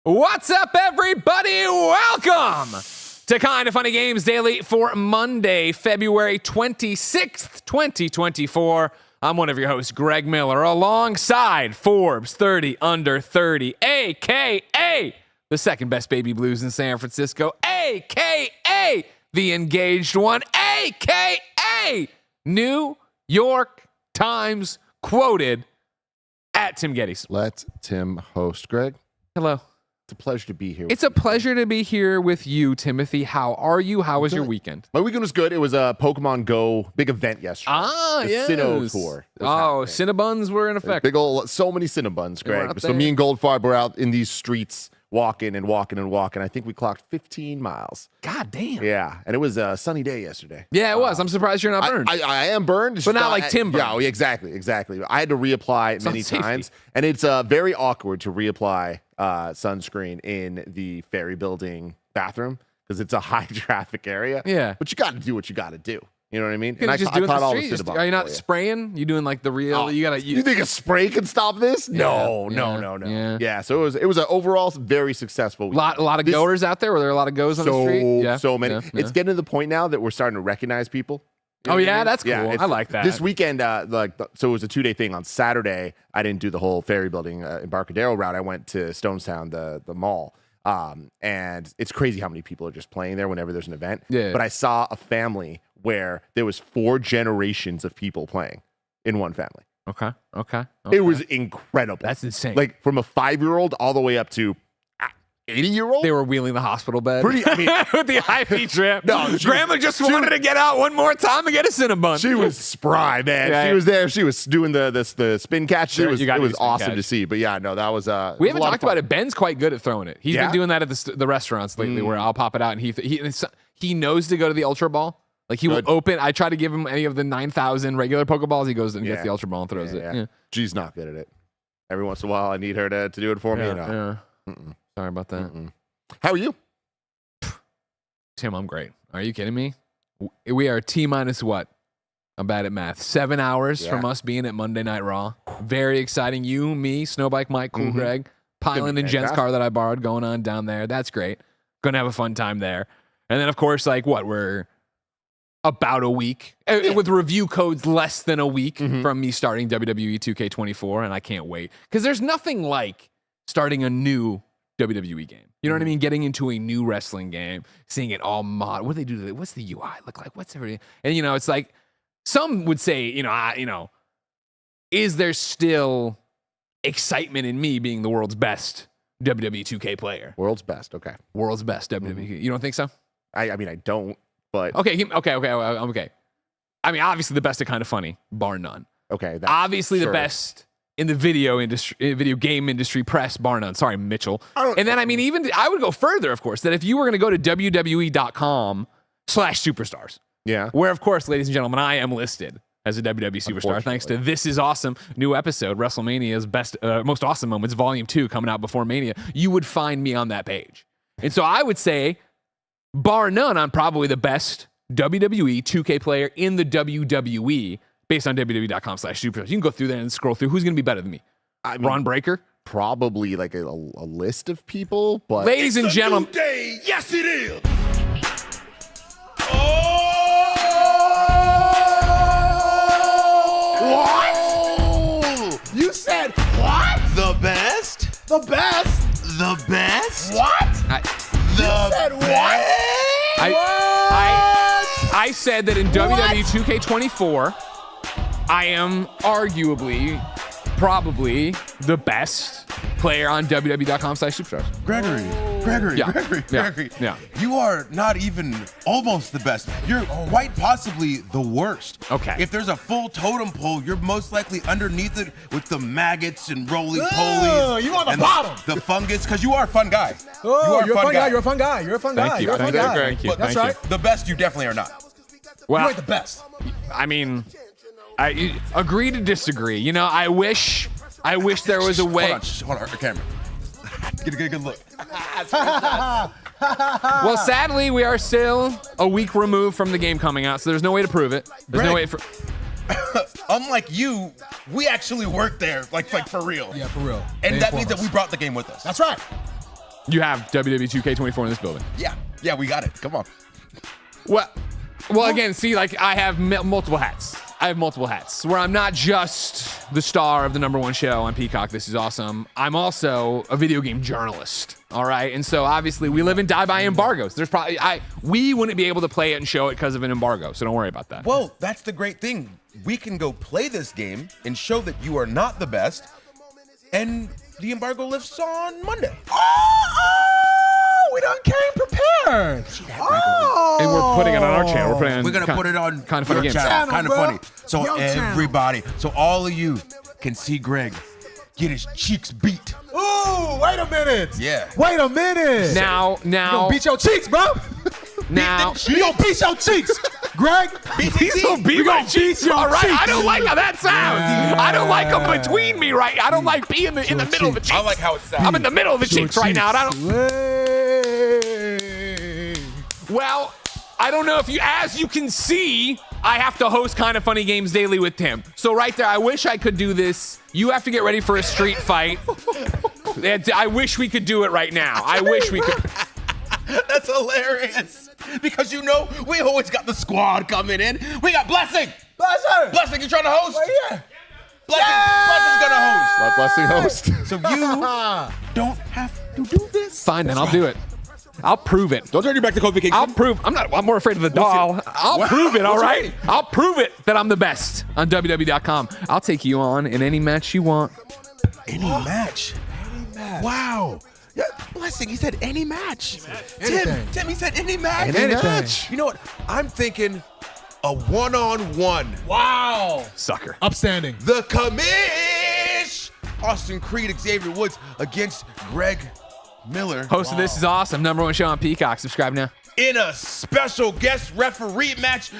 What's up, everybody? Welcome to Kinda Funny Games Daily for Monday, February 26th, 2024. I'm one of your hosts, Greg Miller, alongside Forbes 30 Under 30, a.k.a. the second best baby blues in San Francisco, a.k.a. the engaged one, a.k.a. New York Times quoted at Tim Geddes. Let Tim host. Greg, hello. it's a pleasure to be here. It's a pleasure to be here with you, Timothy. How are you? How was your weekend? My weekend was good. It was a Pokemon Go big event yesterday. The yes. Sinnoh tour. Cinnabuns were in effect. Big old, so many Cinnabuns, Greg. So me and Goldfarb were out in these streets walking and walking and walking. I think we clocked 15 miles. God damn. Yeah, and it was a sunny day yesterday. Yeah, it was. I'm surprised you're not burned. I am burned. But not like Tim burned. Yeah, exactly. I had to reapply many times, and it's very awkward to reapply sunscreen in the ferry building bathroom because it's a high traffic area. Yeah. But you got to do what you got to do. You know what I mean? And I caught all the Cinnabons. Are you not spraying? You doing like the real? You think a spray can stop this? No. Yeah. So it was an overall very successful week. A lot of goers out there. Were there a lot of goes on the street? Yeah. So many. Yeah. It's getting to the point now that we're starting to recognize people. You know what I mean? That's cool. Yeah, I like that. This weekend, so it was a 2-day thing. On Saturday, I didn't do the whole ferry building Embarcadero route. I went to Stonestown, the mall. And it's crazy how many people are just playing there whenever there's an event. Yeah. But I saw a family where there was 4 generations of people playing in one family. Okay. It was incredible. That's insane. Like from a 5-year-old all the way up to 80-year-old. They were wheeling the hospital bed. With the IV drip. No, Grandma just wanted to get out one more time and get a Cinnabon. She was spry, man. Yeah, she was there. She was doing the spin catch. Sure, it was awesome to see. But yeah, no, that was we haven't talked about it. Ben's quite good at throwing it. He's been doing that at the restaurants lately, where I'll pop it out and he knows to go to the Ultra Ball. Like he will open. I try to give him any of the 9,000 regular Pokeballs. He goes and gets the Ultra Ball and throws it. Yeah. She's not good at it. Every once in a while, I need her to do it for me. Yeah. Sorry about that. How are you? Tim, I'm great. Are you kidding me? We are T minus what? I'm bad at math. 7 hours from us being at Monday Night Raw. Very exciting. You, me, Snowbike Mike, Cool Greg, piling in Jen's car that I borrowed going on down there. That's great. Gonna have a fun time there. And then, of course, we're about a week with review codes less than a week from me starting WWE 2K24, and I can't wait because there's nothing like starting a new WWE game. You know what I mean? Getting into a new wrestling game, seeing it all mod. What do they do to it? What's the UI look like? What's everything? And it's like some would say, is there still excitement in me being the world's best WWE 2K player? World's best, okay. World's best WWE. You don't think so? I mean, I don't. But okay. I mean, obviously the best at Kinda Funny, bar none. Okay. Obviously the best in the video game industry press, bar none. Sorry, Mitchell. And then, I mean, even I would go further, of course, that if you were going to go to WWE.com/superstars, where, of course, ladies and gentlemen, I am listed as a WWE superstar, thanks to This Is Awesome new episode, WrestleMania's most awesome moments, Volume 2, coming out before Mania, you would find me on that page. And so I would say, bar none, I'm probably the best WWE 2K player in the WWE based on WWE.com/superstars. You can go through there and scroll through. Who's going to be better than me? Ron Breaker? Probably like a list of people, but... Ladies and gentlemen... New day. Yes, it is! What? You said what? The best? The best? The best? What? You said what? I said that in WWE 2K24, I am arguably, probably the best player on WWE.com/superstars. Gregory. Yeah. You are not even almost the best. You're quite possibly the worst. Okay. If there's a full totem pole, you're most likely underneath it with the maggots and roly-polies. You on the bottom. The fungus, because you are a fun guy. Oh, you're a fun guy. You're a fun guy. You're a fun guy. You're a fun guy. Thank you. That's right. The best you definitely are not. Well, You ain't the best. I mean, I agree to disagree. I wish there was a way. Hold on, camera. Get a good look. Well, sadly, we are still a week removed from the game coming out, so there's no way to prove it. There's no way for. Unlike you, we actually worked there, like for real. Yeah, for real. And that means that we brought the game with us. That's right. You have WWE 2K24 in this building. Yeah, we got it. Come on. Well, again, see, like I have multiple hats. I have multiple hats where I'm not just the star of the #1 show on Peacock. This is awesome. I'm also a video game journalist. All right. And so obviously we live and die by embargoes. There's probably, we wouldn't be able to play it and show it because of an embargo. So don't worry about that. Well, that's the great thing. We can go play this game and show that you are not the best. And the embargo lifts on Monday. We done came prepared. And we're putting it on our channel. We're going to put it on Kinda Funny your Games. channel. Kind of bro. funny. So Your everybody, so all of you can see Greg get his cheeks beat. Ooh, wait a minute. Yeah. Wait a minute. Now, You gonna beat your cheeks, bro. now. You gonna beat your cheeks, Greg. He's gonna beat my cheeks. All right, I don't like how that sounds. I don't like them between me, right? I don't like being in the middle of the cheeks. I like how it sounds. I'm in the middle of the cheeks right now. And I don't. Well, I don't know if you, as you can see, I have to host Kinda Funny Games Daily with Tim. So right there, I wish I could do this. You have to get ready for a street fight. I wish we could do it right now. I wish we could. That's hilarious. Because you know, we always got the squad coming in. We got Blessing. Blessing, you trying to host? Yeah. Blessing's gonna host. Let Blessing host. So you don't have to do this. Fine, then I'll do it. I'll prove it. Don't turn your back to Kofi Kingston. I'll prove. I'm more afraid of the doll. I'll prove it. All right. I'll prove it that I'm the best on WWE.com. I'll take you on in any match you want. Any match. Wow. Yeah, Blessing, he said any match. Tim, he said any match. Any match. You know what? I'm thinking a one-on-one. Wow. Sucker. Upstanding. The commish. Austin Creed, Xavier Woods against Greg Miller. Host of This Is Awesome, #1 show on Peacock. Subscribe now. In a special guest referee match.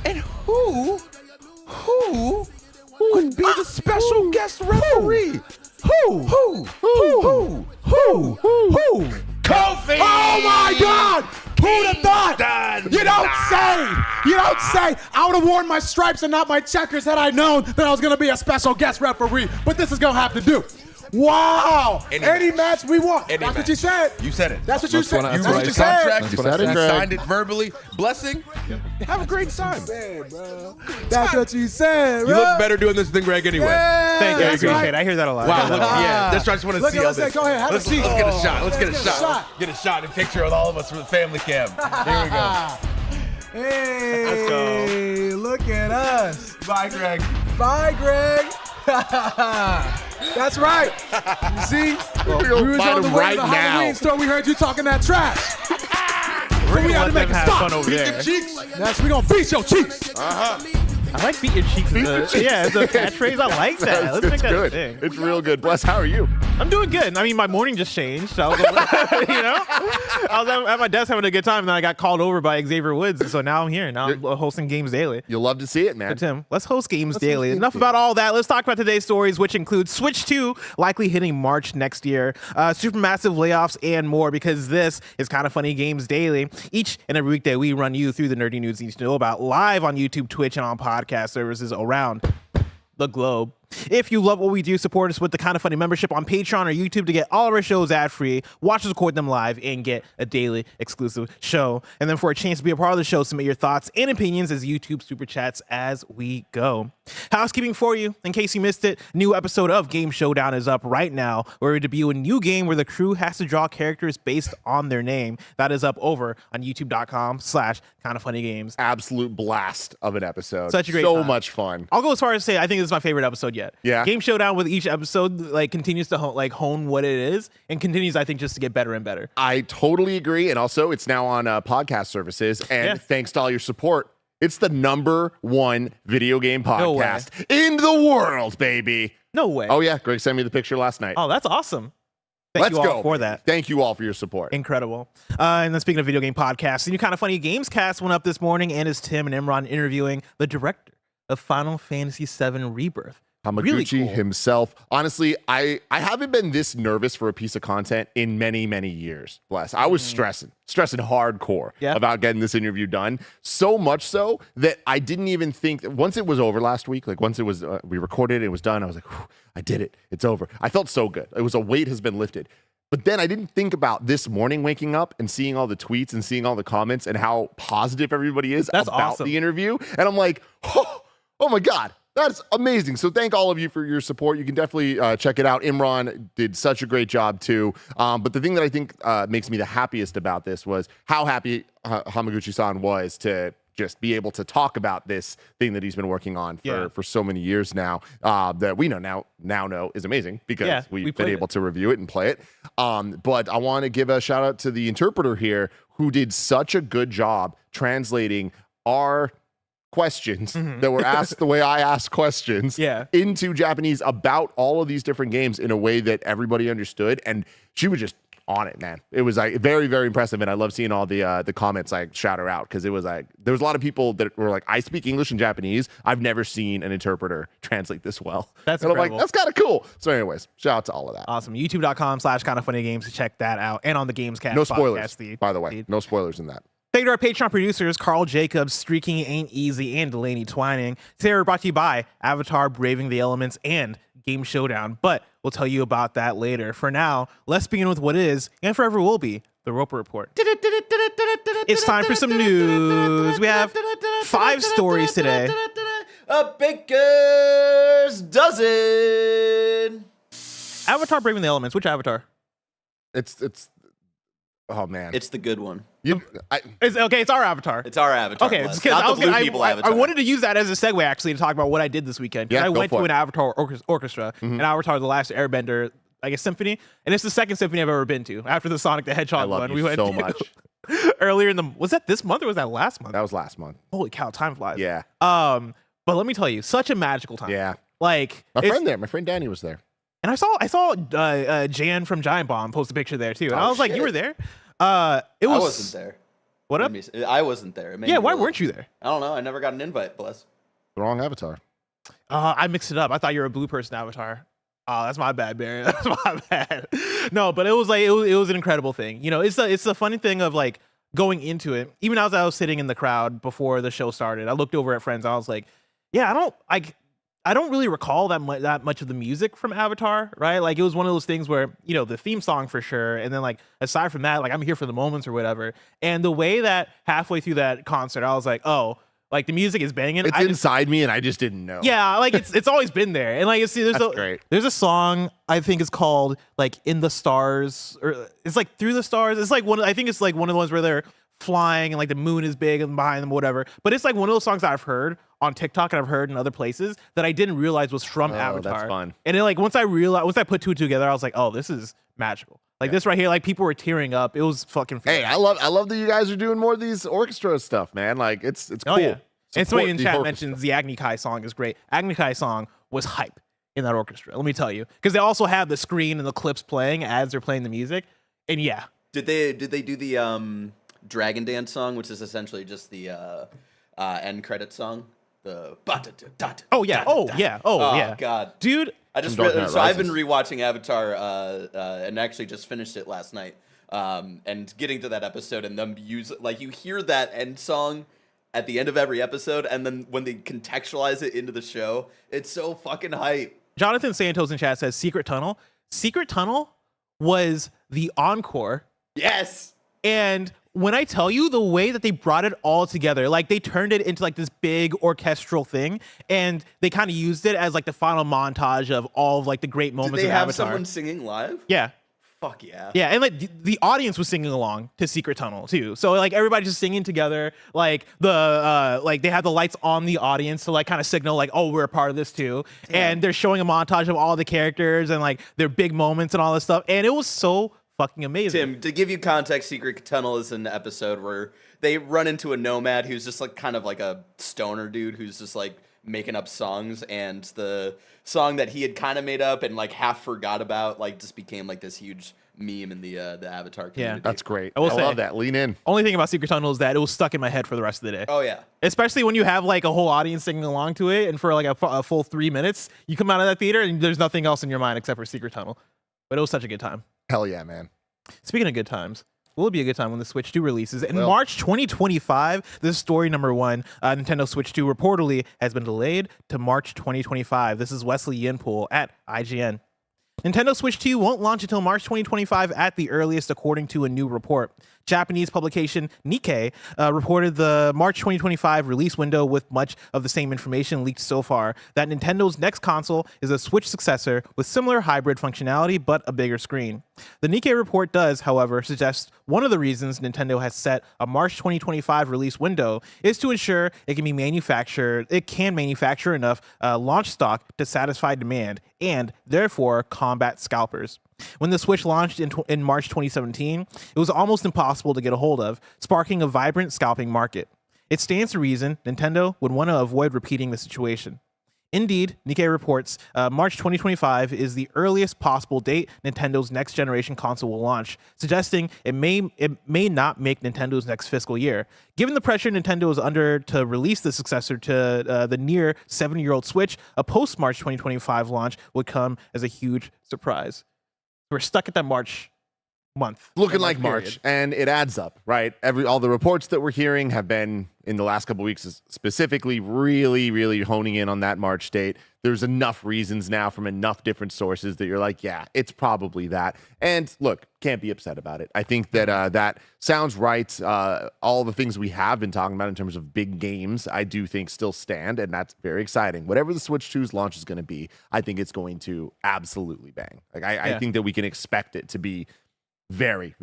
And who would be the special guest referee? Who? Kofi! Oh my God! Who'd have thought? You don't say. I would have worn my stripes and not my checkers had I known that I was going to be a special guest referee. But this is going to have to do. Wow! Any match we want. That's what you said. You said it. That's what you said. That's That's what you said. Contract. You said it, You Greg. signed it verbally. Blessing. Have a great time. That's what you said, You bro. look better doing this than Greg anyway. Thank you. I That's appreciate right. it. I hear that a lot. Wow, look, yeah. That's right. I just want to Look see at all us. this. Go ahead, have a Let's seat. get a shot. Let's get a Let's get a shot. shot. Get a shot and picture of all of us for the family cam. Here we go. Hey, Let's go. look at us. Bye, Greg. Bye, Greg. That's right. You see? We'll We was fight on the him way right to the Halloween now. store. We heard you talking that trash. We're we gonna had to let make them a have stop. fun over there. Cheeks. That's we gonna beat your cheeks. I like beat your cheeks. Yeah, it's a catchphrase. I like that. Let's make It's that a good. thing. It's real good. Bless, how are you? I'm doing good. I mean, my morning just changed. So I was, I was at my desk having a good time, and then I got called over by Xavier Woods. And so now I'm here. Now I'm hosting Games Daily. You'll love to see it, man. So Tim, let's host Games Daily. Enough about all that. Let's talk about today's stories, which include Switch 2 likely hitting March next year, supermassive layoffs, and more, because this is Kinda Funny Games Daily. Each and every weekday, we run you through the nerdy news you need to know about live on YouTube, Twitch, and on podcast services around the globe. If you love what we do, support us with the Kinda Funny membership on Patreon or YouTube to get all of our shows ad-free, watch us record them live, and get a daily exclusive show. And then for a chance to be a part of the show, submit your thoughts and opinions as YouTube Super Chats as we go. Housekeeping for you, in case you missed it, new episode of Game Showdown is up right now, where we debut a new game where the crew has to draw characters based on their name. That is up over on youtube.com/kindafunnygames. Absolute blast of an episode. Such a great So time. much fun. I'll go as far as to say I think this is my favorite episode yet. Yeah. Game Showdown with each episode continues to hone what it is, and continues, I think, just to get better and better. I totally agree. And also, it's now on podcast services. And Yeah. thanks to all your support, it's the #1 video game No way. podcast in the world, baby. No way. Oh, yeah. Greg sent me the picture last night. Oh, that's awesome. Thank Let's you all go for that. Thank you all for your support. Incredible. And then speaking of video game podcasts, the new Kinda Funny Gamescast went up this morning, and is Tim and Imran interviewing the director of Final Fantasy VII Rebirth. Hamaguchi Really cool. himself. Honestly, I haven't been this nervous for a piece of content in many, many years. Bless. I was stressing hardcore Yeah. about getting this interview done. So much so that I didn't even think, once it was over last week, like once it was, we recorded it, it was done. I was like, "Whew, I did it. It's over. I felt so good. It was a weight has been lifted. But then I didn't think about this morning waking up and seeing all the tweets and seeing all the comments and how positive everybody is That's about awesome. the interview. And I'm like, oh my God, that's amazing. So thank all of you for your support. You can definitely check it out. Imran did such a great job too. But the thing that I think makes me the happiest about this was how happy Hamaguchi-san was to just be able to talk about this thing that he's been working on for so many years now, that we now know is amazing because we've been able to review it and play it. But I want to give a shout out to the interpreter here who did such a good job translating our questions that were asked the way I asked questions into Japanese about all of these different games in a way that everybody understood. And she was just on it, man. It was like very, very impressive. And I love seeing all the comments like shout her out, because it was like there was a lot of people that were like, I speak English and Japanese. I've never seen an interpreter translate this well. That's and incredible. I'm like, that's kind of cool. So anyways, shout out to all of that. Awesome. YouTube.com/kindafunnygames to check that out. And on the Gamescast No spoilers, podcast feed. by the way. No spoilers in that. Thank you to our Patreon producers, Carl Jacobs, Streaking Ain't Easy, and Delaney Twining. Today we're brought to you by Avatar, Braving the Elements, and Game Showdown. But we'll tell you about that later. For now, let's begin with what is, and forever will be, the Roper Report. It's time for some news. We have 5 stories today. A baker's dozen. Avatar, Braving the Elements. Which Avatar? It's oh man. It's the good one. It's our Avatar. It's our Avatar. Okay, Bless. because Not the blue people I Avatar. wanted to use that as a segue actually to talk about what I did this weekend. Yeah, I go went for to it. an Avatar orchestra, an Avatar The Last Airbender, I guess, symphony, and it's the second symphony I've ever been to after the Sonic the Hedgehog I love one. you We went so to much. earlier in the. Was that this month or was that last month? That was last month. Holy cow, time flies. Yeah. But let me tell you, such a magical time. Yeah. Like My friend Danny was there. and I saw Jan from Giant Bomb post a picture there too, and I was like, shit. you were there. It I was. wasn't there. What up? I wasn't there. It made Yeah, me why really- weren't you there? I don't know. I never got an invite, bless. The wrong Avatar. I mixed it up. I thought you were a blue person Avatar. Oh, that's my bad, Barry. That's my bad. No, but it was like it was an incredible thing. You know, it's the funny thing of like going into it. Even as I was sitting in the crowd before the show started, I looked over at friends. I was like, yeah, I don't really recall that much of the music from Avatar, right? Like it was one of those things where, you know, the theme song for sure, and then like aside from that, like I'm here for the moments or whatever. And the way that halfway through that concert, I was like, oh, like the music is banging. It's inside me, and I just didn't know. Yeah, like it's always been there, and like Great. There's a song I think it's called like In the Stars, or it's like Through the Stars. It's like I think it's like one of the ones where they're flying and like the moon is big and behind them, whatever. But it's like one of those songs that I've heard on TikTok and I've heard in other places that I didn't realize was from Avatar. That's fun. And then like once I put two together, I was like, oh, this is magical. Like this right here, like people were tearing up. It was fucking. Hey, I love that you guys are doing more of these orchestra stuff, man. Like it's cool. Oh yeah. And somebody in Support chat the mentions the Agni Kai song is great. Agni Kai song was hype in that orchestra. Let me tell you, because they also have the screen and the clips playing as they're playing the music. And yeah, Did they do the Dragon Dance song, which is essentially just the end credit song? The oh yeah, God, dude. I just Dark Knight I've been Rises. rewatching Avatar and actually just finished it last night. And getting to that episode and them use like you hear that end song at the end of every episode, and then when they contextualize it into the show, it's so fucking hype. Jonathan Santos in chat says Secret Tunnel. Secret Tunnel was the encore. Yes. And when I tell you the way that they brought it all together, like they turned it into like this big orchestral thing, and they kind of used it as like the final montage of all of like the great Did moments they of have Avatar. someone singing live? Yeah. Fuck yeah. Yeah, and like the audience was singing along to Secret Tunnel too. So like everybody just singing together. Like the like they had the lights on the audience to like kind of signal like, oh, we're a part of this too. And they're showing a montage of all the characters and like their big moments and all this stuff. And it was so fucking amazing. Tim, to give you context, Secret Tunnel is an episode where they run into a nomad who's just like kind of like a stoner dude who's just like making up songs, and the song that he had kind of made up and like half forgot about like just became like this huge meme in the Avatar community. That's great. I I will say- love that. Lean in. Only thing about Secret Tunnel is that it was stuck in my head for the rest of the day. Oh yeah. Especially when you have like a whole audience singing along to it, and for like a full 3 minutes, you come out of that theater and there's nothing else in your mind except for Secret Tunnel. But it was such a good time. Hell yeah, man. Speaking of good times, will it be a good time when the Switch 2 releases? In Well. March 2025, this is story number 1. Nintendo Switch 2 reportedly has been delayed to March 2025. This is Wesley Yinpool at IGN. Nintendo Switch 2 won't launch until March 2025 at the earliest, according to a new report. Japanese publication Nikkei reported the March 2025 release window with much of the same information leaked so far, that Nintendo's next console is a Switch successor with similar hybrid functionality but a bigger screen. The Nikkei report does, however, suggest one of the reasons Nintendo has set a March 2025 release window is to ensure it can manufacture enough launch stock to satisfy demand and therefore combat scalpers. When the Switch launched in March 2017, it was almost impossible to get a hold of, sparking a vibrant scalping market. It stands to reason Nintendo would want to avoid repeating the situation. Indeed, Nikkei reports March 2025 is the earliest possible date Nintendo's next generation console will launch, suggesting it may not make Nintendo's next fiscal year. Given the pressure Nintendo is under to release the successor to the near 7-year-old Switch, a post-March 2025 launch would come as a huge surprise. We're stuck at that March month. Looking like March, and it adds up, right? All the reports that we're hearing have been in the last couple of weeks specifically really honing in on that March date. There's enough reasons now from enough different sources that you're like, yeah, it's probably that. And look, can't be upset about it. I think that that sounds right. All the things we have been talking about in terms of big games, I do think still stand, and that's very exciting. Whatever the Switch 2's launch is going to be, I think it's going to absolutely bang. Like I think that we can expect it to be very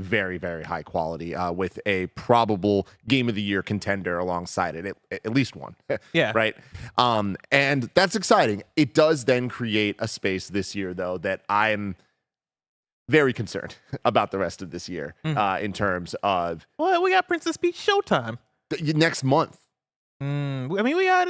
high quality with a probable game of the year contender alongside it, at least one. Yeah. Right. And that's exciting. It does then create a space this year, though, that I'm very concerned about the rest of this year in terms of. Well, we got Princess Peach Showtime next month. I mean, we got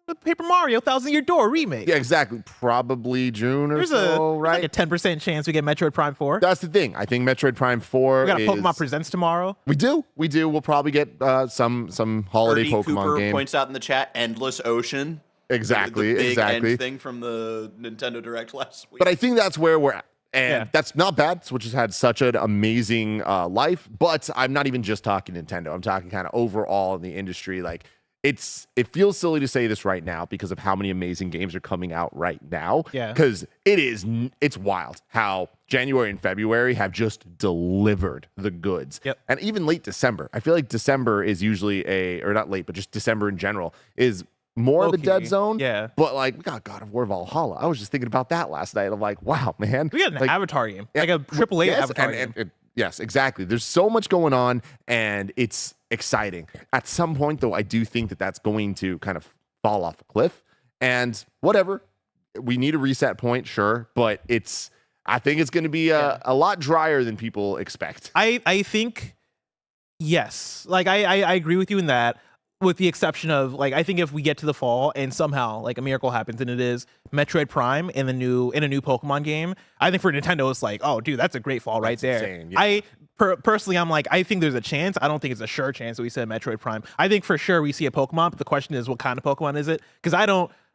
the Paper Mario 1,000-Year Door remake. Yeah, exactly. Probably June or so, right? Like a 10% chance we get Metroid Prime 4. That's the thing. I think Metroid Prime 4 We got a Pokemon Presents tomorrow. We do. We'll probably get some holiday Ernie Pokemon Cooper game. points out in the chat, Endless Ocean. Exactly, the big exactly. end thing from the Nintendo Direct last week. But I think that's where we're at. And that's not bad. Switch has had such an amazing life. But I'm not even just talking Nintendo. I'm talking kind of overall in the industry. Like, it feels silly to say this right now because of how many amazing games are coming out right now. Yeah. Because it's wild how January and February have just delivered the goods. Yep. And even late December. I feel like December is usually or not late, but just December in general is more of a dead zone. Yeah. But like, we got God of War Valhalla. I was just thinking about that last night. I'm like, wow, man. We got an Avatar game. Like a AAA Avatar game. Yes, exactly. There's so much going on, and it's exciting. At some point, though, I do think that that's going to kind of fall off a cliff. And whatever, we need a reset point, sure, but I think it's going to be a lot drier than people expect. I think, yes. Like, I agree with you in that. With the exception of, like, I think if we get to the fall and somehow like a miracle happens and it is Metroid Prime in a new Pokemon game, I think for Nintendo it's like, oh, dude, that's a great fall right there. Insane, yeah. Personally, I'm like, I think there's a chance. I don't think it's a sure chance that we said Metroid Prime. I think for sure we see a Pokemon, but the question is, what kind of Pokemon is it? Because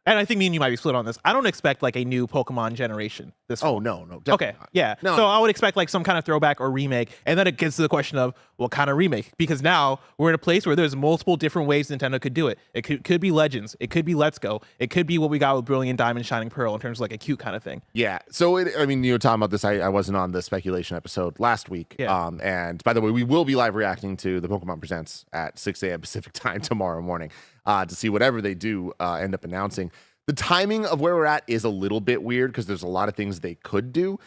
and I think me and you might be split on this. I don't expect like a new Pokemon generation this fall. Oh, no. Okay, Not. yeah. No. So I would expect like some kind of throwback or remake, and then it gets to the question of what kind of remake, because now we're in a place where there's multiple different ways Nintendo could do it. It could be Legends, it could be Let's Go, it could be what we got with Brilliant Diamond, Shining Pearl in terms of like a cute kind of thing. Yeah. So, I mean, you were talking about this. I wasn't on the speculation episode last week. Yeah. And by the way, we will be live reacting to the Pokemon Presents at 6 a.m. Pacific time tomorrow morning to see whatever they do end up announcing. The timing of where we're at is a little bit weird because there's a lot of things they could do.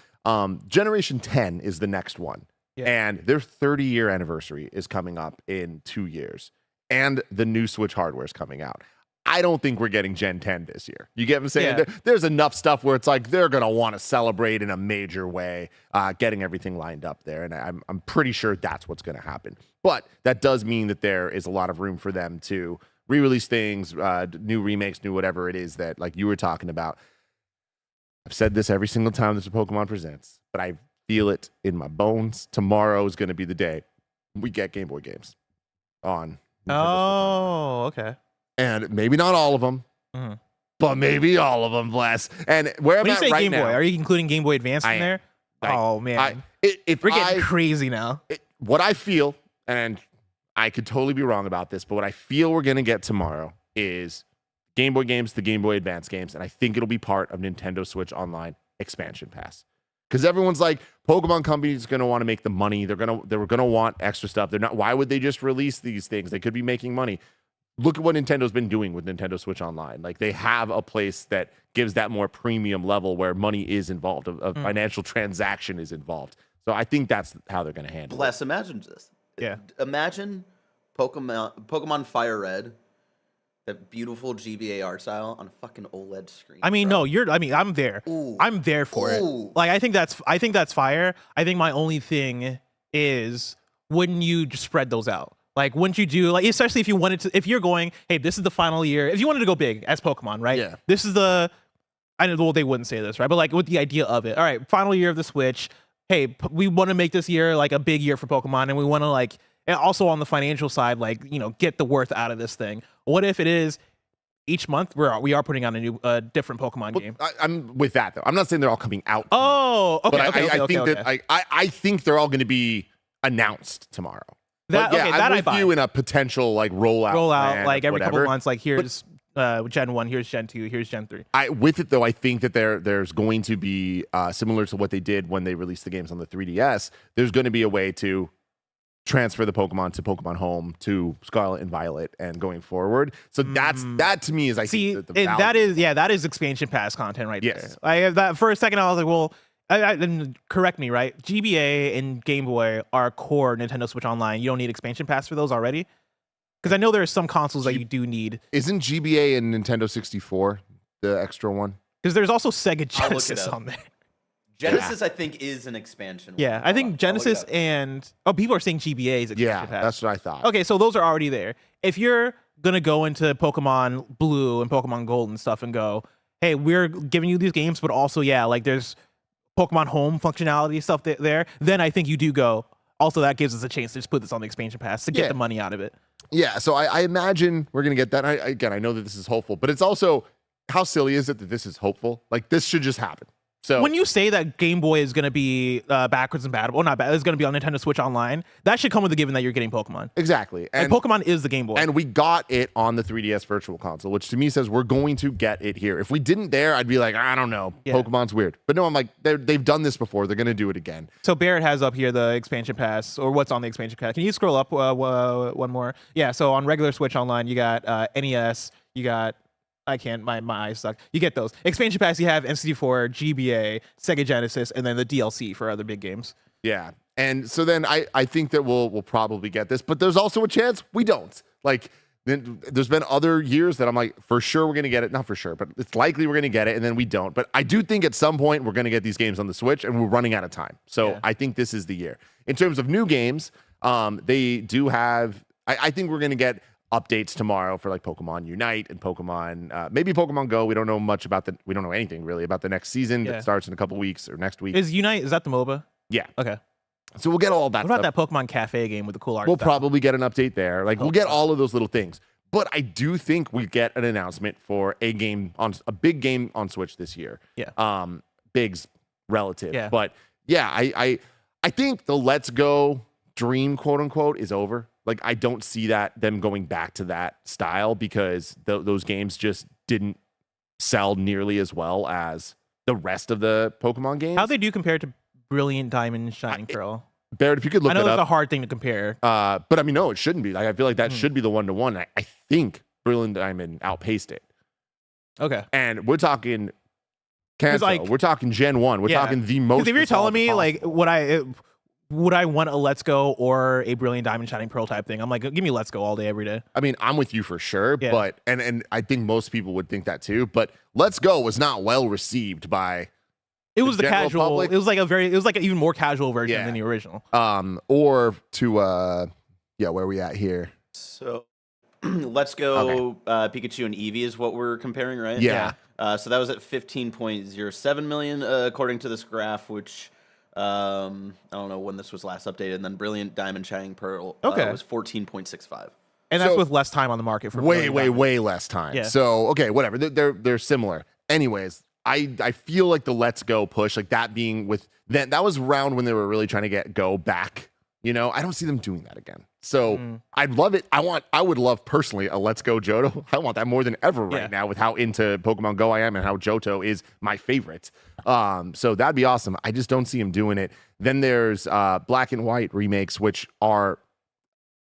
Generation 10 is the next one. Yeah. And their 30-year anniversary is coming up in 2 years. And the new Switch hardware is coming out. I don't think we're getting Gen 10 this year. You get what I'm saying? Yeah. There's enough stuff where it's like they're going to want to celebrate in a major way, getting everything lined up there. And I'm pretty sure that's what's going to happen. But that does mean that there is a lot of room for them to re-release things, new remakes, new whatever it is that like you were talking about. I've said this every single time there's a Pokemon Presents, but I feel it in my bones. Tomorrow is going to be the day we get Game Boy games on Nintendo Switch. Okay. And maybe not all of them, but maybe all of them, bless. And where I'm When you at say right Game now, Boy, are you including Game Boy Advance in there? Oh man, we're getting crazy now. What I feel, and I could totally be wrong about this, but what I feel we're going to get tomorrow is Game Boy games, the Game Boy Advance games, and I think it'll be part of Nintendo Switch Online expansion pass. Because everyone's like, Pokemon companies going to want to make the money. They're gonna want extra stuff. They're not. Why would they just release these things? They could be making money. Look at what Nintendo's been doing with Nintendo Switch Online. Like they have a place that gives that more premium level where money is involved, a financial transaction is involved. So I think that's how they're going to handle Bless, imagine this. Yeah. Imagine Pokemon Fire Red, that beautiful GBA art style on a fucking OLED screen. I mean, bro. no, I'm there. Ooh. I'm there for it. Ooh. Like, I think that's fire. I think my only thing is, wouldn't you just spread those out? Like, wouldn't you do, like, especially if you wanted to, if you're going, hey, this is the final year, if you wanted to go big as Pokemon, right? Yeah. This is the, I know, well, they wouldn't say this, right? But like with the idea of it, all right, final year of the Switch, hey, we want to make this year like a big year for Pokemon, and we want to like, and also on the financial side, like, you know, get the worth out of this thing. What if it is each month we are putting out a new, different Pokemon game? I'm with that though. I'm not saying they're all coming out. Oh, okay, but okay, I think that I think they're all going to be announced tomorrow. That, but yeah, okay, that I'm I with buy. you in a potential like rollout plan like or every couple whatever. months, like here's Gen 1, here's Gen 2, here's Gen 3. With it though, I think that there's going to be similar to what they did when they released the games on the 3DS. There's going to be a way to transfer the Pokemon to Pokemon Home, to Scarlet and Violet, and going forward. So that to me is think the value. that is expansion pass content right Yes. there. That for a second I was like, well, then correct me, right? GBA and Game Boy are core Nintendo Switch Online. You don't need expansion pass for those already? Because I know there are some consoles that you do need. Isn't GBA and Nintendo 64 the extra one? Because there's also Sega I'll look it Genesis up. on there. Genesis, I think, is an expansion. Yeah, I think Genesis and people are saying GBA is expansion Yeah, pass. that's what I thought. Okay, so those are already there. If you're gonna go into Pokemon Blue and Pokemon Gold and stuff and go, hey, we're giving you these games, but also, yeah, like there's Pokemon Home functionality stuff there, then I think you do go, also that gives us a chance to just put this on the expansion pass to get the money out of it. Yeah, so I imagine we're going to get that. I know that this is hopeful, but it's also, how silly is it that this is hopeful? Like, this should just happen. So when you say that Game Boy is going to be backwards and bad, well, not bad, it's going to be on Nintendo Switch Online, that should come with the given that you're getting Pokemon. Exactly. And Pokemon is the Game Boy. And we got it on the 3DS Virtual Console, which to me says we're going to get it here. If we didn't there, I'd be like, I don't know. Yeah. Pokemon's weird. But no, I'm like, they've done this before. They're going to do it again. So Barrett has up here the expansion pass, or what's on the expansion pass. Can you scroll up one more? Yeah, so on regular Switch Online, you got NES, you got, I can't, my eyes suck. You get those. Expansion pass, you have N64, GBA, Sega Genesis, and then the DLC for other big games. Yeah. And so then I think that we'll probably get this, but there's also a chance we don't. Like, there's been other years that I'm like, for sure we're going to get it. Not for sure, but it's likely we're going to get it, and then we don't. But I do think at some point we're going to get these games on the Switch, and we're running out of time. So Yeah. I think this is the year. In terms of new games, they do have, I think we're going to get updates tomorrow for like Pokemon Unite and Pokemon, maybe Pokemon Go. We don't know much about we don't know anything really about the next season that starts in a couple weeks or next week. Is Unite, is that the MOBA? Yeah. Okay. So we'll get all that What about stuff. that Pokemon Cafe game with the cool art We'll style? probably get an update there. Like we'll get all of those little things. But I do think we get an announcement for a big game on Switch this year. Yeah. Big's relative. Yeah. But yeah, I think the Let's Go dream, quote unquote, is over. Like I don't see them going back to that style because those games just didn't sell nearly as well as the rest of the Pokemon games. How they do compare to Brilliant Diamond Shining Pearl? Barrett, if you could look I know it that's up. a hard thing to compare. But I mean, no, it shouldn't be. Like I feel like that should be the 1-to-1. I think Brilliant Diamond outpaced it. Okay. And we're talking Kanto. like- We're talking Gen 1. We're talking the most. Because if you're telling me nostalgic like would I want a Let's Go or a Brilliant Diamond Shining Pearl type thing, I'm like, give me Let's Go all day every day. I mean, I'm with you for sure, Yeah. but and I think most people would think that too. But Let's Go was not well received by It was the general casual. public? It was like an even more casual version Yeah. than the original. or to where are we at here? So Let's Go Pikachu and Eevee is what we're comparing, right? Yeah. So that was at 15.07 million according to this graph, which I don't know when this was last updated. And then Brilliant Diamond Shining Pearl was 14.65. And that's So- with less time on the market for Way, Brilliant way, Diamond. way less time. Yeah. So okay, whatever. They're similar. Anyways, I feel like the Let's Go push, like that being with that was around when they were really trying to get Go back, You know, I don't see them doing that again. So I'd love it. I would love personally a Let's Go Johto. I want that more than ever right now with how into Pokemon Go I am and how Johto is my favorite. So that'd be awesome. I just don't see him doing it. Then there's Black and White remakes, which are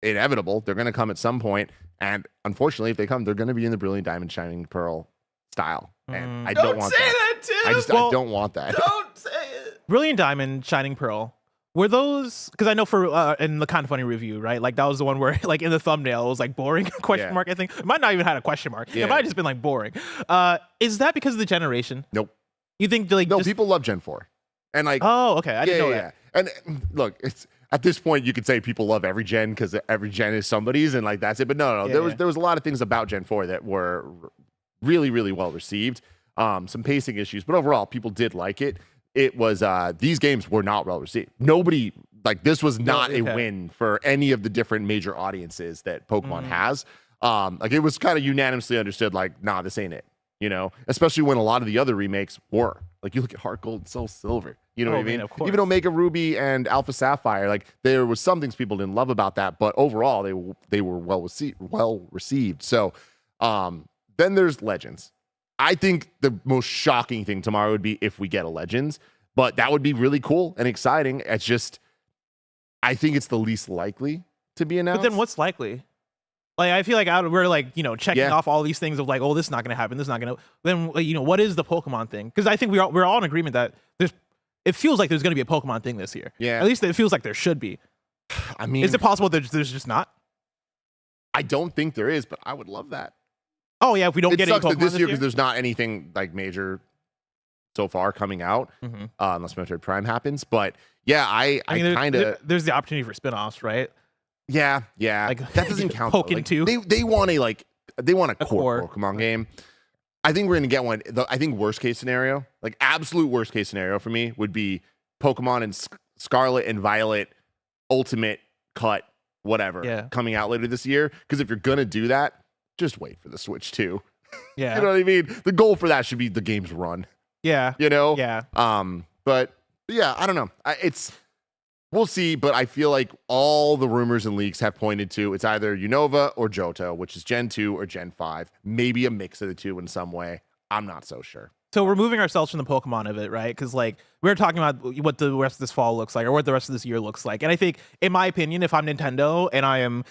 inevitable. They're going to come at some point. And unfortunately, if they come, they're going to be in the Brilliant Diamond Shining Pearl style. And I don't want that. Tim. I don't want that. Don't say it. Brilliant Diamond, Shining Pearl. Were those, because I know for in the Kinda Funny review, right? Like that was the one where like in the thumbnail it was like boring question mark. I think it might not even had a question mark. It might have just been like boring. Is that because of the generation? Nope. You think like no? People love Gen 4, and like okay, I didn't know that. And look, it's at this point you could say people love every gen because every gen is somebody's, and like that's it. But no, there was a lot of things about Gen 4 that were really really well received. Some pacing issues, but overall people did like it. It was these games were not well received. Nobody like this was not a win for any of the different major audiences that Pokemon has. Like it was kind of unanimously understood like, nah, this ain't it. You know, especially when a lot of the other remakes were. Like you look at Heart Gold and Soul Silver. You know what I mean? Even Omega Ruby and Alpha Sapphire, like there was some things people didn't love about that, but overall they were well received. So then there's Legends. I think the most shocking thing tomorrow would be if we get a Legends, but that would be really cool and exciting. It's just, I think it's the least likely to be announced. But then what's likely? Like, I feel like we're like, you know, checking off all these things of like, oh, this is not going to happen. This is not going to, then, you know, what is the Pokemon thing? Because I think we're all in agreement that it feels like there's going to be a Pokemon thing this year. Yeah. At least it feels like there should be. I mean, is it possible there's just not? I don't think there is, but I would love that. Oh yeah, if we don't get any Pokemon this year because there's not anything like major so far coming out, unless Metroid Prime happens. But yeah, I mean, kind of there's the opportunity for spin-offs, right? Yeah. Like, that doesn't count. Pokken like, 2. They want a core Pokemon game. I think we're gonna get one. I think worst case scenario, like absolute worst case scenario for me would be Pokemon and Scarlet and Violet Ultimate Cut, whatever, coming out later this year. Because if you're gonna do that, just wait for the Switch 2. Yeah. You know what I mean? The goal for that should be the game's run. Yeah. You know? Yeah. But yeah, I don't know. We'll see, but I feel like all the rumors and leaks have pointed to it's either Unova or Johto, which is Gen 2 or Gen 5. Maybe a mix of the two in some way. I'm not so sure. So we're moving ourselves from the Pokemon of it, right? Because like we're talking about what the rest of this fall looks like or what the rest of this year looks like. And I think, in my opinion, if I'm Nintendo and I am,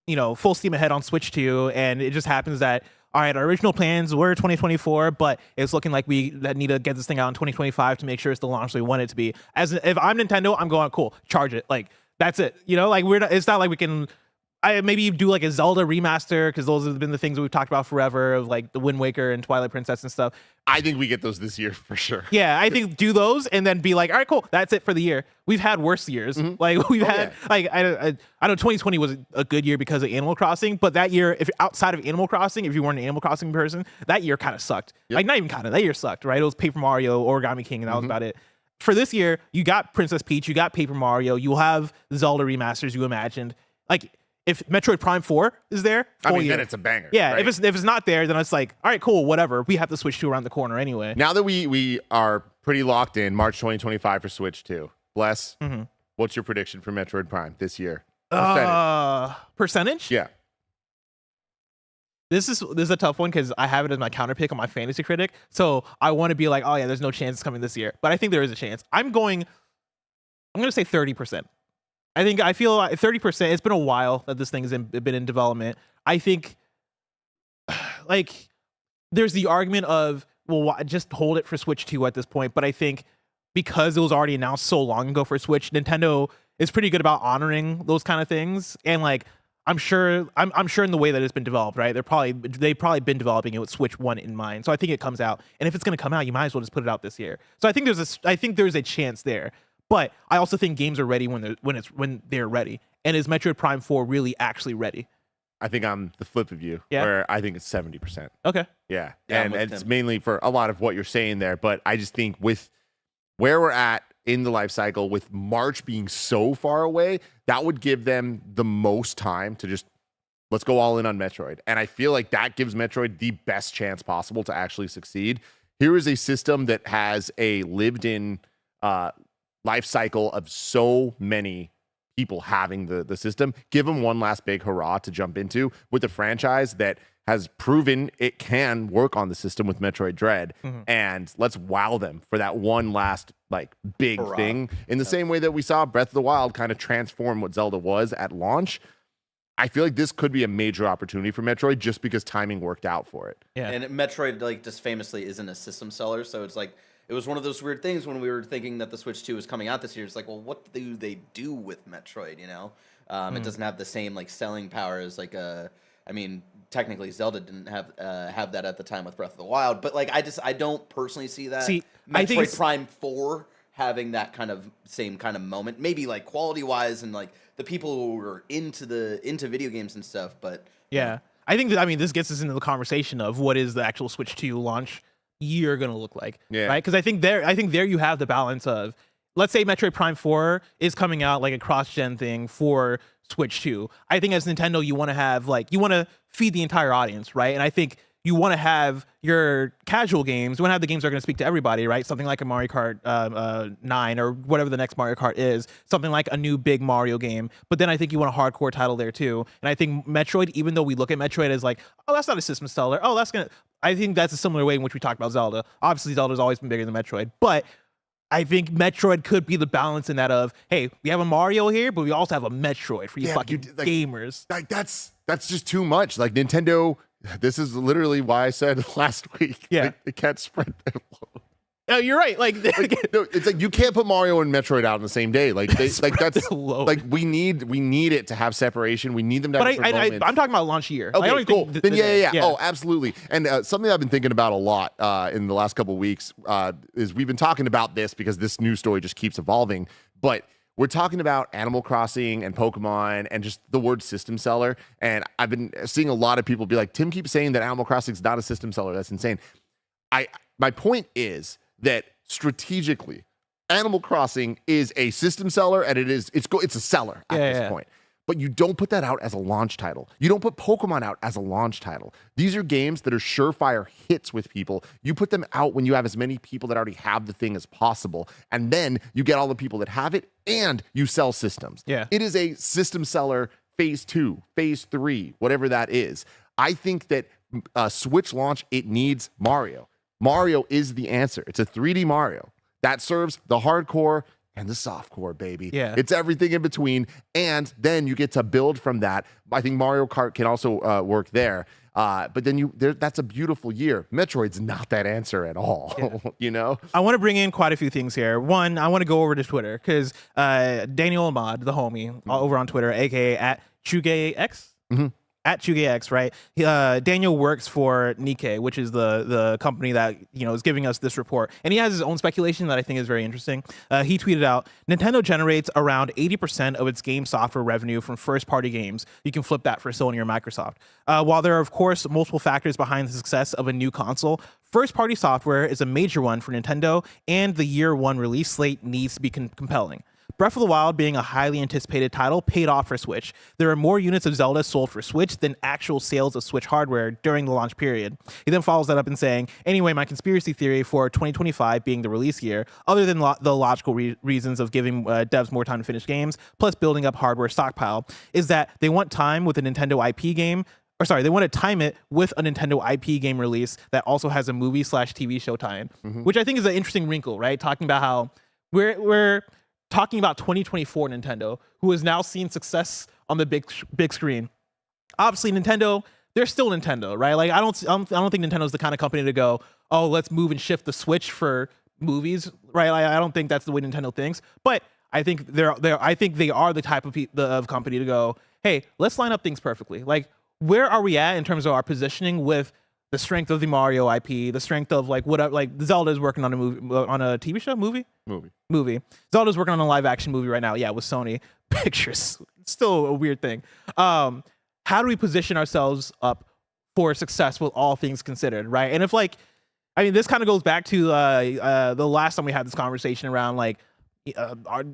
you know, full steam ahead on Switch 2, and it just happens that, all right, our original plans were 2024, but it's looking like we need to get this thing out in 2025 to make sure it's the launch we want it to be. If I'm Nintendo, I'm going, cool, charge it. Like, that's it. You know, like it's not like we can maybe do like a Zelda remaster, because those have been the things that we've talked about forever, of like the Wind Waker and Twilight Princess and stuff. I think we get those this year for sure. Yeah, I think do those and then be like, all right, cool, that's it for the year. We've had worse years. Like we've had like I know 2020 was a good year because of Animal Crossing, but that year, if outside of Animal Crossing, if you weren't an Animal Crossing person, that year kind of sucked. Like not even kind of, that year sucked, right? It was Paper Mario, Origami King, and that was about it. For this year, you got Princess Peach, you got Paper Mario, you'll have Zelda remasters you imagined. Like, if Metroid Prime 4 is there, then it's a banger. Yeah, right? if it's not there, then it's like, all right, cool, whatever. We have to Switch 2 around the corner anyway. Now that we are pretty locked in, March 2025 for Switch 2. Bless, what's your prediction for Metroid Prime this year? Percentage? Yeah. This is a tough one because I have it as my counter pick on my Fantasy Critic. So I want to be like, oh yeah, there's no chance it's coming this year. But I think there is a chance. I'm going to say 30%. I feel like 30%, it's been a while that this thing has been in development. I think, like, there's the argument of, well, just hold it for Switch 2 at this point. But I think because it was already announced so long ago for Switch, Nintendo is pretty good about honoring those kind of things. And, like, I'm sure in the way that it's been developed, right? They've probably been developing it with Switch 1 in mind. So I think it comes out. And if it's going to come out, you might as well just put it out this year. So I think there's a chance there. But I also think games are ready when they're ready. And is Metroid Prime 4 really actually ready? I think I'm the flip of you, where I think it's 70%. Okay. Yeah, and it's mainly for a lot of what you're saying there. But I just think with where we're at in the life cycle, with March being so far away, that would give them the most time to just let's go all in on Metroid. And I feel like that gives Metroid the best chance possible to actually succeed. Here is a system that has a lived-in life cycle of so many people having the system. Give them one last big hurrah to jump into with a franchise that has proven it can work on the system with Metroid Dread, and let's wow them for that one last like big thing. In the same way that we saw Breath of the Wild kind of transform what Zelda was at launch, I feel like this could be a major opportunity for Metroid just because timing worked out for it. Yeah. And Metroid, like, just famously isn't a system seller, so it's like, it was one of those weird things when we were thinking that the Switch 2 was coming out this year. It's like, well, what do they do with Metroid, you know? It doesn't have the same, like, selling power as, like, I mean, technically Zelda didn't have that at the time with Breath of the Wild, but, like, I don't personally see that. I think Metroid Prime 4 having that kind of same kind of moment, maybe, like, quality-wise and, like, the people who are into video games and stuff, but... Yeah. I think this gets us into the conversation of what is the actual Switch 2 launch year going to look like, right? Because I think there you have the balance of, let's say Metroid Prime 4 is coming out like a cross-gen thing for Switch 2. I think as Nintendo, you want to have you want to feed the entire audience, right? And I think you want to have your casual games, you want to have the games that are going to speak to everybody, right? Something like a Mario Kart 9 or whatever the next Mario Kart is, something like a new big Mario game. But then I think you want a hardcore title there too. And I think Metroid, even though we look at Metroid as like, oh, that's not a system seller. Oh, I think that's a similar way in which we talked about Zelda. Obviously, Zelda's always been bigger than Metroid, but I think Metroid could be the balance in that of, hey, we have a Mario here, but we also have a Metroid for you fucking gamers. Like that's just too much. Like Nintendo, this is literally why I said last week, they can't spread their load. Oh, you're right. Like no, it's like you can't put Mario and Metroid out in the same day. Like that's like we need it to have separation. We need them to have moments. I'm talking about launch year. Okay, like, cool. Then yeah. Oh, absolutely. And something I've been thinking about a lot in the last couple of weeks is we've been talking about this because this news story just keeps evolving. But we're talking about Animal Crossing and Pokemon and just the word system seller. And I've been seeing a lot of people be like, Tim keeps saying that Animal Crossing is not a system seller. That's insane. My point is that strategically, Animal Crossing is a system seller, and it's a seller at this point. But you don't put that out as a launch title. You don't put Pokemon out as a launch title. These are games that are surefire hits with people. You put them out when you have as many people that already have the thing as possible, and then you get all the people that have it, and you sell systems. Yeah. It is a system seller phase 2, phase 3, whatever that is. I think that Switch launch, it needs Mario. Mario is the answer. It's a 3D Mario that serves the hardcore and the softcore, baby. Yeah. It's everything in between. And then you get to build from that. I think Mario Kart can also work there. But then that's a beautiful year. Metroid's not that answer at all, you know? I want to bring in quite a few things here. One, I want to go over to Twitter because Daniel Ahmad, the homie, over on Twitter, aka at ChugeX. At ChugeX, right? Daniel works for Nikkei, which is the company that is giving us this report, and he has his own speculation that I think is very interesting. He tweeted out, Nintendo generates around 80% of its game software revenue from first-party games. You can flip that for Sony or Microsoft. While there are, of course, multiple factors behind the success of a new console, first-party software is a major one for Nintendo, and the year one release slate needs to be compelling. Breath of the Wild being a highly anticipated title paid off for Switch. There are more units of Zelda sold for Switch than actual sales of Switch hardware during the launch period. He then follows that up in saying, anyway, my conspiracy theory for 2025 being the release year, other than the logical reasons of giving devs more time to finish games, plus building up hardware stockpile, is that they want time with a Nintendo IP game. They want to time it with a Nintendo IP game release that also has a movie/TV show tie-in, which I think is an interesting wrinkle, right? Talking about how we're talking about 2024 Nintendo, who has now seen success on the big screen. Obviously, Nintendo, they're still Nintendo, right? Like I don't think Nintendo's the kind of company to go, oh, let's move and shift the Switch for movies, right? Like, I don't think that's the way Nintendo thinks. But I think they are the type of company to go, hey, let's line up things perfectly. Like, where are we at in terms of our positioning with the strength of the Mario IP, the strength of Zelda's working on a movie, on a TV show, movie. Zelda's working on a live action movie right now. Yeah, with Sony Pictures. It's still a weird thing. How do we position ourselves up for success with all things considered, right? And if this kind of goes back to the last time we had this conversation around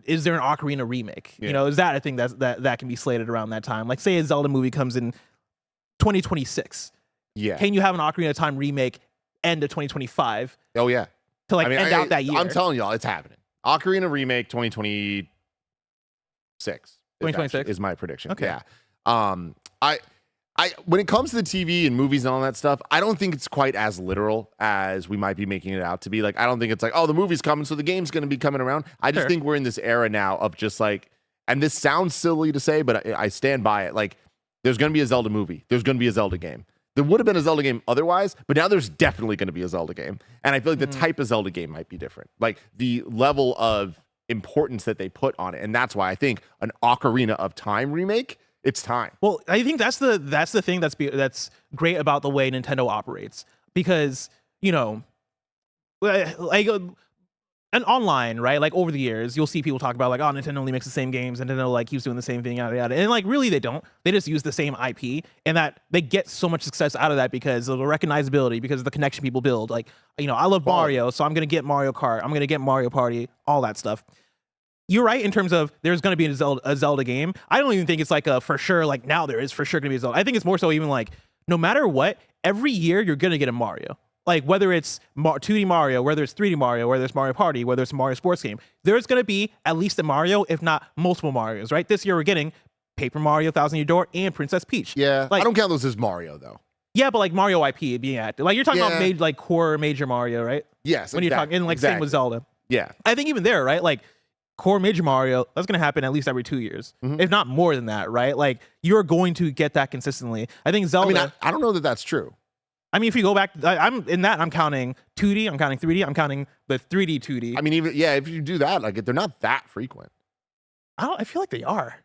is there an Ocarina remake? Yeah. Is that a thing that can be slated around that time? Like, say a Zelda movie comes in 2026. Yeah. Can you have an Ocarina of Time remake end of 2025? Oh, yeah. To end out that year. I'm telling y'all, it's happening. Ocarina remake 2026. 2026 is my prediction. Okay. Yeah. I when it comes to the TV and movies and all that stuff, I don't think it's quite as literal as we might be making it out to be. Like, I don't think it's like, oh, the movie's coming, so the game's going to be coming around. I just think we're in this era now of just like, and this sounds silly to say, but I stand by it. Like, there's going to be a Zelda movie. There's going to be a Zelda game. There would have been a Zelda game otherwise, but now there's definitely going to be a Zelda game. And I feel like the type of Zelda game might be different. Like, the level of importance that they put on it. And that's why I think an Ocarina of Time remake, it's time. Well, I think that's the thing that's great about the way Nintendo operates, because, you know, like, and online, right? Like, over the years, you'll see people talk about like, oh, Nintendo only makes the same games, and Nintendo like keeps doing the same thing, yada yada. And like, really, they don't. They just use the same IP, and that they get so much success out of that because of the recognizability, because of the connection people build. Like, you know, I love Mario, so I'm gonna get Mario Kart, I'm gonna get Mario Party, all that stuff. You're right in terms of there's going to be a Zelda game. I don't even think it's like a for sure, like now there is for sure going to be a Zelda. I think it's more so even like no matter what, every year you're going to get a Mario. Like whether it's 2D Mario, whether it's 3D Mario, whether it's Mario Party, whether it's a Mario sports game, there's going to be at least a Mario, if not multiple Marios, right? This year we're getting Paper Mario, Thousand Year Door, and Princess Peach. Yeah, like, I don't count those as Mario though. Yeah, but like Mario IP being active. Like you're talking about like core major Mario, right? Yes, when you're talking, and like same with Zelda. Yeah, I think even there, right? Like core major Mario, that's going to happen at least every 2 years, if not more than that, right? Like you're going to get that consistently. I think Zelda. I mean, I don't know that that's true. I mean, if you go back, I'm in that. I'm counting 2D. I'm counting 3D. I'm counting the 3D 2D. I mean, even if you do that, like they're not that frequent. I feel like they are.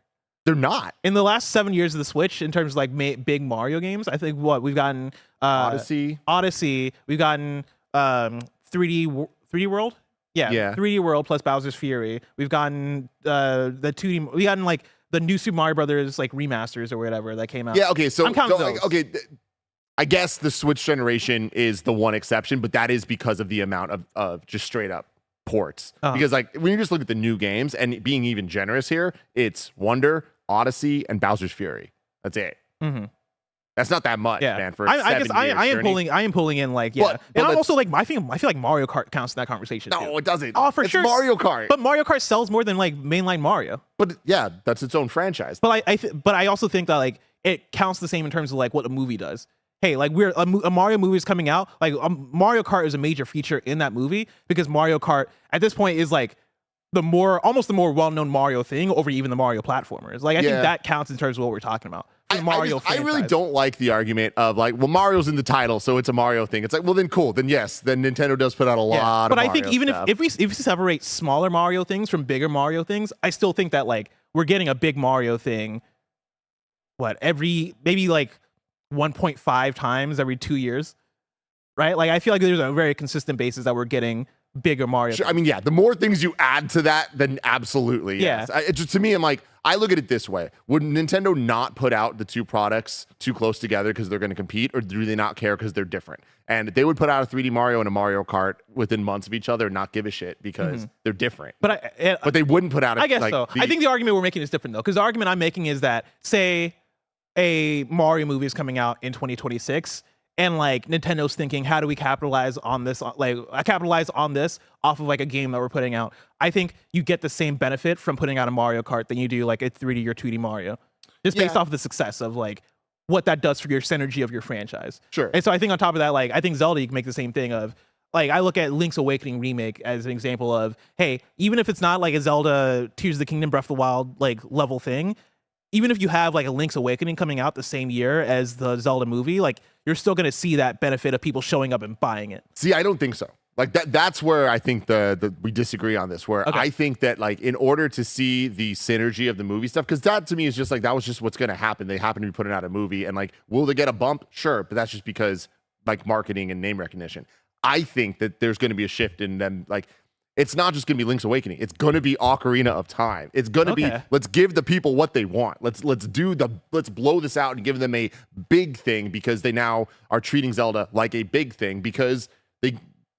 They're not. In the last 7 years of the Switch, in terms of like big Mario games, I think we've gotten Odyssey. We've gotten 3D World. Yeah. 3D World plus Bowser's Fury. We've gotten the 2D. We gotten like the new Super Mario Brothers like remasters or whatever that came out. Yeah. Okay. So I'm counting those. Okay. I guess the Switch generation is the one exception, but that is because of the amount of just straight up ports. Because like when you just look at the new games and being even generous here, it's Wonder, Odyssey, and Bowser's Fury. That's it. Mm-hmm. That's not that much, man. For I guess I am pulling in like but and I'm also like I feel like Mario Kart counts in that conversation. No, too. it doesn't. Oh, for it's sure. Mario Kart. But Mario Kart sells more than like mainline Mario. But yeah, that's its own franchise. But but I also think that like it counts the same in terms of like what a movie does. Hey, like a Mario movie is coming out. Like Mario Kart is a major feature in that movie because Mario Kart at this point is like almost the more well-known Mario thing over even the Mario platformers. Like I think that counts in terms of what we're talking about. I really don't like the argument of like, well, Mario's in the title, so it's a Mario thing. It's like, well, then cool. Then yes, then Nintendo does put out a lot of Mario But I think even stuff. if we separate smaller Mario things from bigger Mario things, I still think that like we're getting a big Mario thing, maybe like 1.5 times every 2 years, right? Like I feel like there's a very consistent basis that we're getting bigger Mario. Sure, I mean, yeah, the more things you add to that, then absolutely, yes. To me, I'm like, I look at it this way. Would Nintendo not put out the two products too close together because they're going to compete, or do they not care because they're different? And they would put out a 3D Mario and a Mario Kart within months of each other and not give a shit because they're different. But they wouldn't put out I guess so. I think the argument we're making is different, though, because the argument I'm making is that, say, a Mario movie is coming out in 2026, and like Nintendo's thinking, how do we capitalize on this? Like, capitalize on this off of like a game that we're putting out. I think you get the same benefit from putting out a Mario Kart than you do like a 3D or 2D Mario, just based off of the success of like what that does for your synergy of your franchise. Sure. And so I think on top of that, like I think Zelda, you can make the same thing of like I look at Link's Awakening remake as an example of, hey, even if it's not like a Zelda Tears of the Kingdom Breath of the Wild like level thing, even if you have like a Link's Awakening coming out the same year as the Zelda movie, like you're still going to see that benefit of people showing up and buying it. See, I don't think so. Like that's where I think we disagree on this, where I think that like in order to see the synergy of the movie stuff, because that to me is just like, that was just what's going to happen. They happen to be putting out a movie and like, will they get a bump? Sure. But that's just because like marketing and name recognition. I think that there's going to be a shift in them. Like, it's not just going to be Link's Awakening. It's going to be Ocarina of Time. It's going to be, let's give the people what they want. Let's blow this out and give them a big thing, because they now are treating Zelda like a big thing because they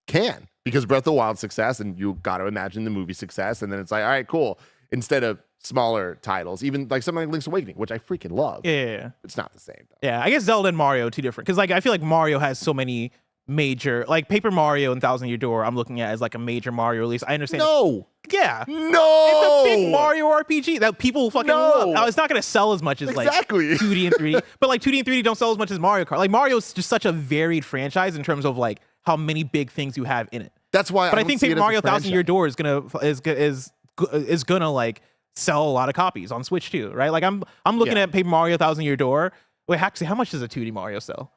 can, because Breath of the Wild success, and you got to imagine the movie success. And then it's like, all right, cool. Instead of smaller titles, even like something like Link's Awakening, which I freaking love. Yeah. It's not the same though. Yeah. I guess Zelda and Mario, two different. Cause like, I feel like Mario has so many major, like Paper Mario and Thousand Year Door, I'm looking at as like a major Mario release. I understand. No, Yeah. No. It's a big Mario RPG that people fucking love. Now, it's not going to sell as much as Exactly. like 2D and 3D, but like 2D and 3D don't sell as much as Mario Kart. Like Mario's just such a varied franchise in terms of like how many big things you have in it. That's why. But I don't think see it Paper as a Mario Thousand Year franchise. Door is gonna like sell a lot of copies on Switch too, right? Like I'm looking Yeah. at Paper Mario Thousand Year Door. Wait, actually, how much does a 2D Mario sell?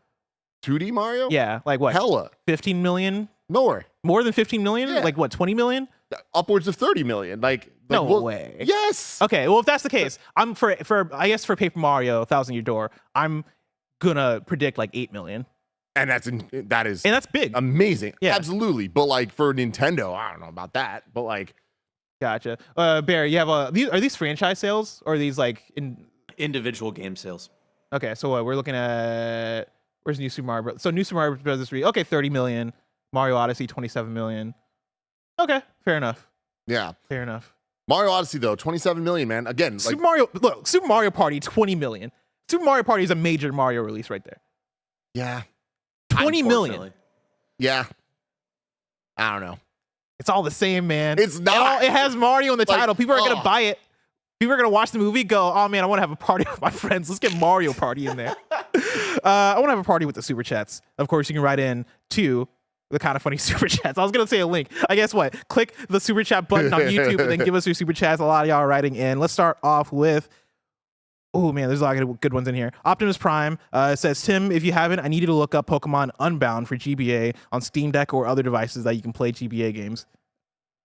2D Mario? Yeah, like what? Hella. 15 million? More. More than 15 million? Yeah. Like what? 20 million? Upwards of 30 million. No well, way. Yes. Okay, well if that's the case, I'm for I guess for Paper Mario Thousand Year Door, I'm gonna predict like 8 million, And that is and that's big. amazing. Yeah. Absolutely. But like for Nintendo, I don't know about that. But like, Gotcha. Bear, you have are these franchise sales or are these like in? Individual game sales. Okay, so what we're looking at? Where's New Super Mario Bros? So New Super Mario Bros. 3. Okay, 30 million. Mario Odyssey 27 million. Okay, fair enough. yeah. Fair enough. Mario Odyssey though, 27 million, man. Again, like Super Mario Party 20 million. Super Mario Party is a major Mario release right there. yeah. 20 million. Unfortunately. Yeah. I don't know. It's all the same, man. It's not. It has Mario in the Like, title. People are gonna ugh. buy it. People are gonna watch the movie, go, oh man, I want to have a party with my friends. Let's get Mario Party in there. I want to have a party with the Super Chats. Of course, you can write in to the Kinda Funny Super Chats. I was gonna say a link. I guess what? Click the Super Chat button on YouTube and then give us your Super Chats. A lot of y'all are writing in. Let's start off with. Oh man, there's a lot of good ones in here. Optimus Prime says, Tim, if you haven't, I need you to look up Pokemon Unbound for GBA on Steam Deck or other devices that you can play GBA games.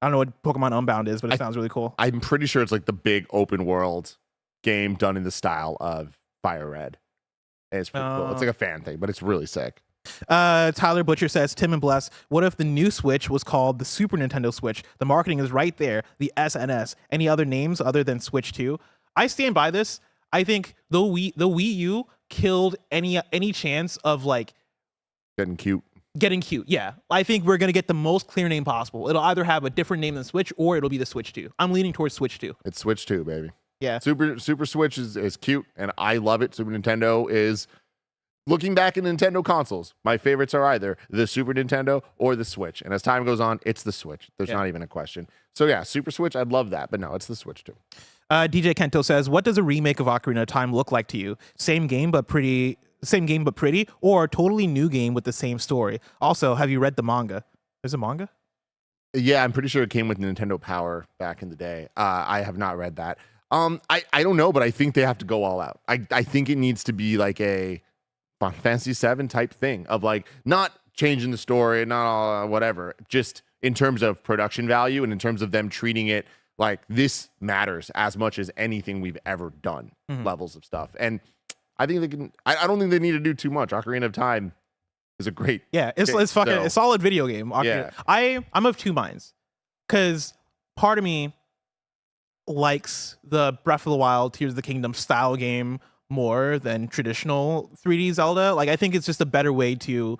I don't know what Pokemon Unbound is, but it sounds really cool. I'm pretty sure it's like the big open world game done in the style of Fire Red. And it's pretty cool. It's like a fan thing, but it's really sick. Tyler Butcher says, Tim and Bless, what if the new Switch was called the Super Nintendo Switch? The marketing is right there, the SNS. Any other names other than Switch 2? I stand by this. I think the Wii U killed any chance of like Getting cute. getting cute. Yeah, I think we're gonna get the most clear name possible. It'll either have a different name than Switch or it'll be the Switch 2. I'm leaning towards Switch 2. It's Switch 2, baby. Yeah. Super Switch is cute, and I love it. Super Nintendo is, looking back at Nintendo consoles, my favorites are either the Super Nintendo or the Switch. And as time goes on, it's the Switch. There's not even a question. So yeah, Super Switch, I'd love that. But no, it's the Switch too. DJ Kento says, what does a remake of Ocarina of Time look like to you? Same game but pretty, or a totally new game with the same story? Also, have you read the manga? There's a manga? Yeah, I'm pretty sure it came with Nintendo Power back in the day. I have not read that. I don't know, but I think they have to go all out. I think it needs to be like a Final Fantasy VII type thing of like not changing the story, not all whatever, just in terms of production value and in terms of them treating it like this matters as much as anything we've ever done, levels of stuff. And I think they can. I don't think they need to do too much. Ocarina of Time is a great. Yeah, it's game, fucking so- a solid video game. Ocarina. Yeah. I'm of two minds, because part of me likes the Breath of the Wild, Tears of the Kingdom style game more than traditional 3D Zelda. Like, I think it's just a better way to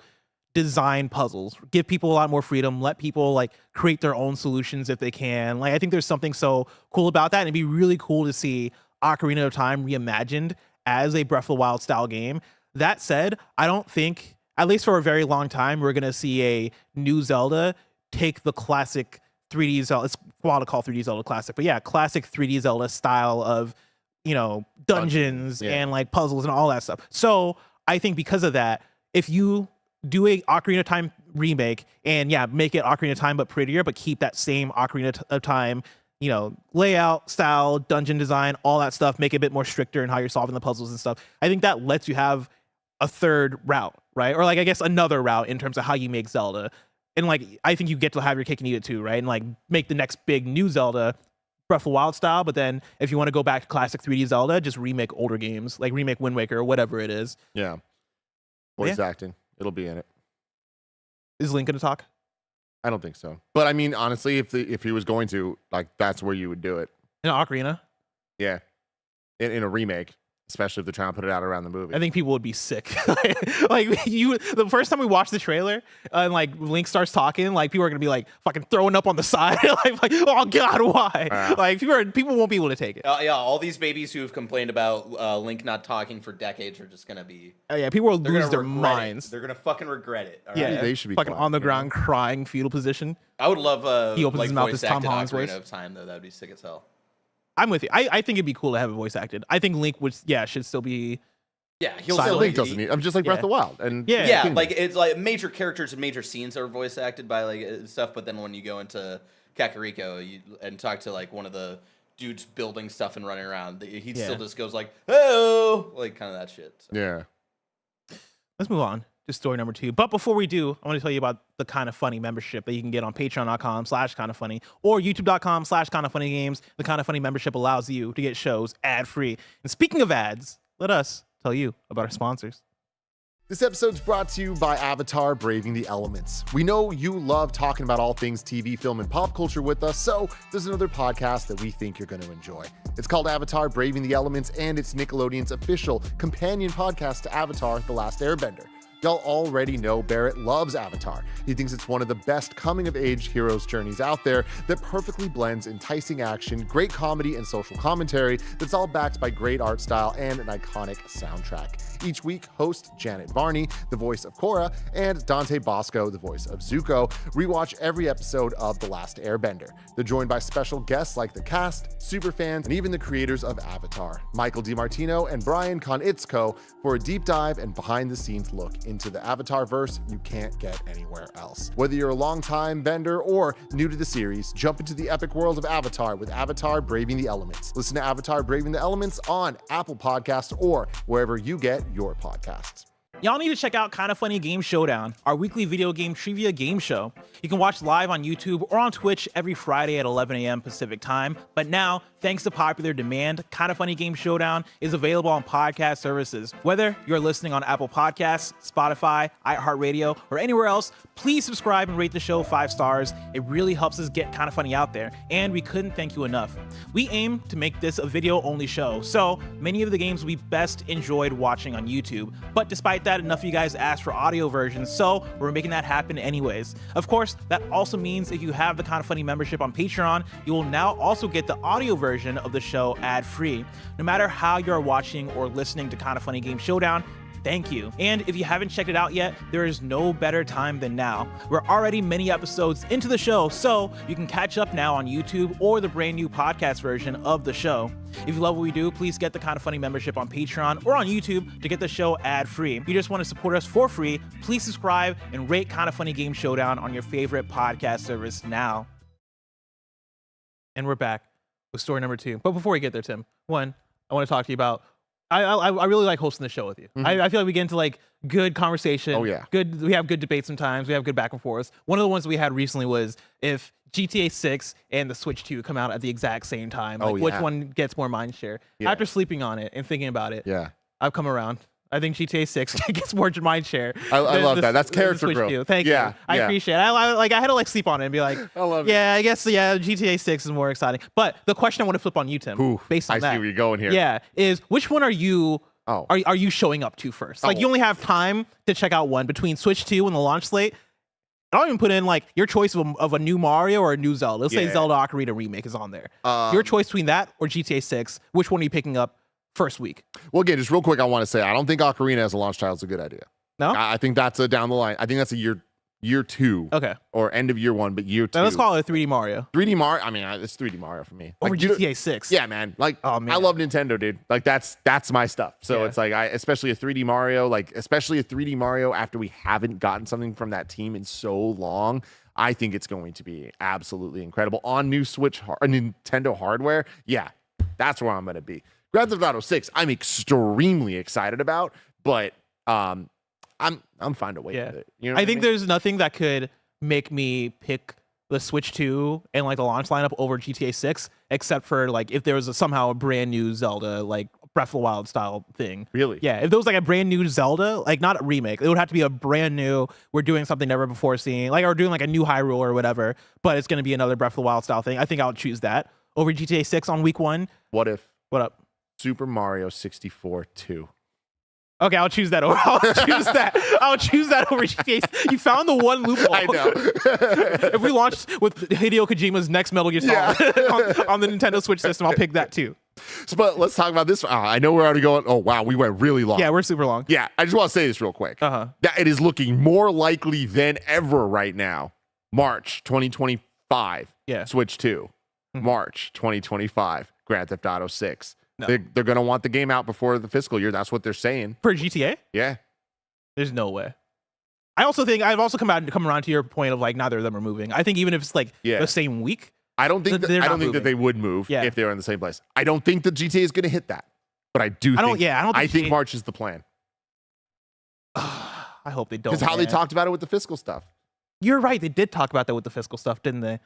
design puzzles, give people a lot more freedom, let people like create their own solutions if they can. Like, I think there's something so cool about that, and it'd be really cool to see Ocarina of Time reimagined as a Breath of the Wild style game. That said, I don't think, at least for a very long time, we're gonna see a new Zelda take the classic 3D Zelda. It's wild to call 3D Zelda classic, but yeah, classic 3D Zelda style of, you know, dungeons yeah. and like puzzles and all that stuff. So I think because of that, if you do a Ocarina of Time remake and yeah, make it Ocarina of Time but prettier, but keep that same Ocarina of Time, you know, layout, style, dungeon design, all that stuff, make it a bit more stricter in how you're solving the puzzles and stuff. I think that lets you have a third route, right? Or like, I guess another route in terms of how you make Zelda. And like, I think you get to have your cake and eat it too, right? And like make the next big new Zelda Breath of the Wild style, but then if you want to go back to classic 3D Zelda, just remake older games, like remake Wind Waker or whatever it is. Yeah. Voice acting. It'll be in it. Is Link gonna talk? I don't think so. But I mean, honestly, if he was going to, like, that's where you would do it. In Ocarina? Yeah. In a remake. especially if they're trying to put it out around the movie. I think people would be sick. The first time we watched the trailer and like Link starts talking, like people are gonna be like fucking throwing up on the side, like oh god, why? Like people won't be able to take it. Yeah, all these babies who have complained about Link not talking for decades are just gonna be. Yeah, people will They're lose gonna their regret minds. it. They're gonna fucking regret it. All Yeah, right? They should be fucking quiet, on the you know? ground, crying, fetal position. I would love He opens like his mouth voice as Tom acted Holland's voice. Ocarina of Time though. That'd be sick as hell. I'm with you. I think it'd be cool to have it voice acted. I think Link should still be. Yeah, he'll Silent. still Link doesn't need. I'm just like Breath of the Wild, and Yeah. Yeah, Kingdom. like it's like major characters and major scenes are voice acted by like stuff, but then when you go into Kakariko and talk to like one of the dudes building stuff and running around, he still just goes like, "Oh," like kind of that shit. So. yeah. Let's move on to story number 2. But before we do, I want to tell you about the Kinda Funny membership that you can get on patreon.com/kindafunny or youtube.com/kindafunnygames. The Kinda Funny membership allows you to get shows ad-free. And speaking of ads, let us tell you about our sponsors. This episode's brought to you by Avatar Braving the Elements. We know you love talking about all things TV, film, and pop culture with us, so there's another podcast that we think you're going to enjoy. It's called Avatar Braving the Elements, and it's Nickelodeon's official companion podcast to Avatar: The Last Airbender. Y'all already know Barrett loves Avatar. He thinks it's one of the best coming-of-age heroes' journeys out there that perfectly blends enticing action, great comedy, and social commentary that's all backed by great art style and an iconic soundtrack. Each week, host Janet Varney, the voice of Korra, and Dante Bosco, the voice of Zuko, rewatch every episode of The Last Airbender. They're joined by special guests like the cast, superfans, and even the creators of Avatar, Michael DiMartino and Brian Konietzko, for a deep dive and behind-the-scenes look into the Avatar-verse you can't get anywhere else. Whether you're a longtime bender or new to the series, jump into the epic world of Avatar with Avatar Braving the Elements. Listen to Avatar Braving the Elements on Apple Podcasts or wherever you get your podcasts. Y'all need to check out Kinda Funny Game Showdown, our weekly video game trivia game show. You can watch live on YouTube or on Twitch every Friday at 11 a.m. Pacific time. But now, thanks to popular demand, Kinda Funny Game Showdown is available on podcast services. Whether you're listening on Apple Podcasts, Spotify, iHeartRadio, or anywhere else, please subscribe and rate the show 5 stars. It really helps us get Kinda Funny out there, and we couldn't thank you enough. We aim to make this a video-only show, so many of the games will be best enjoyed watching on YouTube. But despite that, enough of you guys asked for audio versions, so we're making that happen anyways. Of course, that also means if you have the Kinda Funny membership on Patreon, you will now also get the audio version of the show ad-free. No matter how you're watching or listening to Kinda Funny Game Showdown, thank you. And if you haven't checked it out yet, there is no better time than now. We're already many episodes into the show, so you can catch up now on YouTube or the brand new podcast version of the show. If you love what we do, please get the Kinda Funny membership on Patreon or on YouTube to get the show ad-free. If you just want to support us for free, please subscribe and rate Kinda Funny Game Showdown on your favorite podcast service now. And we're back with story number 2. But before we get there, Tim, one, I want to talk to you about I really like hosting the show with you. I feel like we get into like good conversation. Oh, yeah. We have good debates sometimes. We have good back and forth. One of the ones we had recently was if GTA 6 and the Switch 2 come out at the exact same time, like which one gets more mind share? Yeah. After sleeping on it and thinking about it, Yeah. I've come around. I think GTA 6 gets more mind share. I love that. That's than the character Switch growth. 2. Thank Yeah, you. I yeah. appreciate it. I had to like sleep on it and be like, I love it. yeah, I guess GTA 6 is more exciting. But the question I want to flip on you, Tim, Ooh, based on I that, see where you're going here. yeah, is which one are you? Oh. Are you showing up to first? Like, Oh. you only have time to check out one between Switch 2 and the launch slate. I don't even put in like your choice of a new Mario or a new Zelda. Let's say Yeah. Zelda Ocarina Remake is on there. Your choice between that or GTA 6. Which one are you picking up first week? Well, again, just real quick, I want to say I don't think Ocarina as a launch title is a good idea. No? I think that's a down the line. I think that's a year 2 Okay. or end of year 1, but year 2. Then let's call it a 3D Mario 3D Mario. I mean, it's 3D Mario for me. over Like, you know- GTA 6. Yeah, man. Like, Oh, man. I love Nintendo, dude. Like, that's my stuff. So Yeah. it's like, especially a 3D Mario, especially a 3D Mario after we haven't gotten something from that team in so long. I think it's going to be absolutely incredible on new Nintendo hardware. Yeah, that's where I'm going to be. Grand Theft Auto 6, I'm extremely excited about, but I'm fine to wait Yeah. with it. You know I what think mean? there's nothing that could make me pick the Switch 2 and like the launch lineup over GTA 6, except for like if there was somehow a brand new Zelda, like Breath of the Wild style thing. Really? Yeah. If there was like a brand new Zelda, like not a remake, it would have to be a brand new, we're doing something never before seen, like, or doing like a new Hyrule or whatever, but it's going to be another Breath of the Wild style thing. I think I'll choose that over GTA 6 on week 1. What if What up? Super Mario 64 2. Okay, I'll choose that over. I'll choose that over GTA. You found the one loophole. I know. If we launched with Hideo Kojima's next Metal Gear Solid on the Nintendo Switch system, I'll pick that too. But let's talk about this. I know we're already going. Oh, wow. We went really long. Yeah, we're super long. Yeah. I just want to say this real quick. Uh-huh. That it is looking more likely than ever right now. March 2025. Yeah. Switch 2. March 2025. Grand Theft Auto 6. No. They're going to want the game out before the fiscal year. That's what they're saying. For GTA? Yeah. There's no way. I also think I've also come around to your point of like neither of them are moving. I think even if it's like the same week, I don't think they're not that moving. they would move if they were in the same place. I don't think the GTA is going to hit that, but I think March is the plan. I hope they don't. Because how they talked about it with the fiscal stuff. You're right. They did talk about that with the fiscal stuff, didn't they?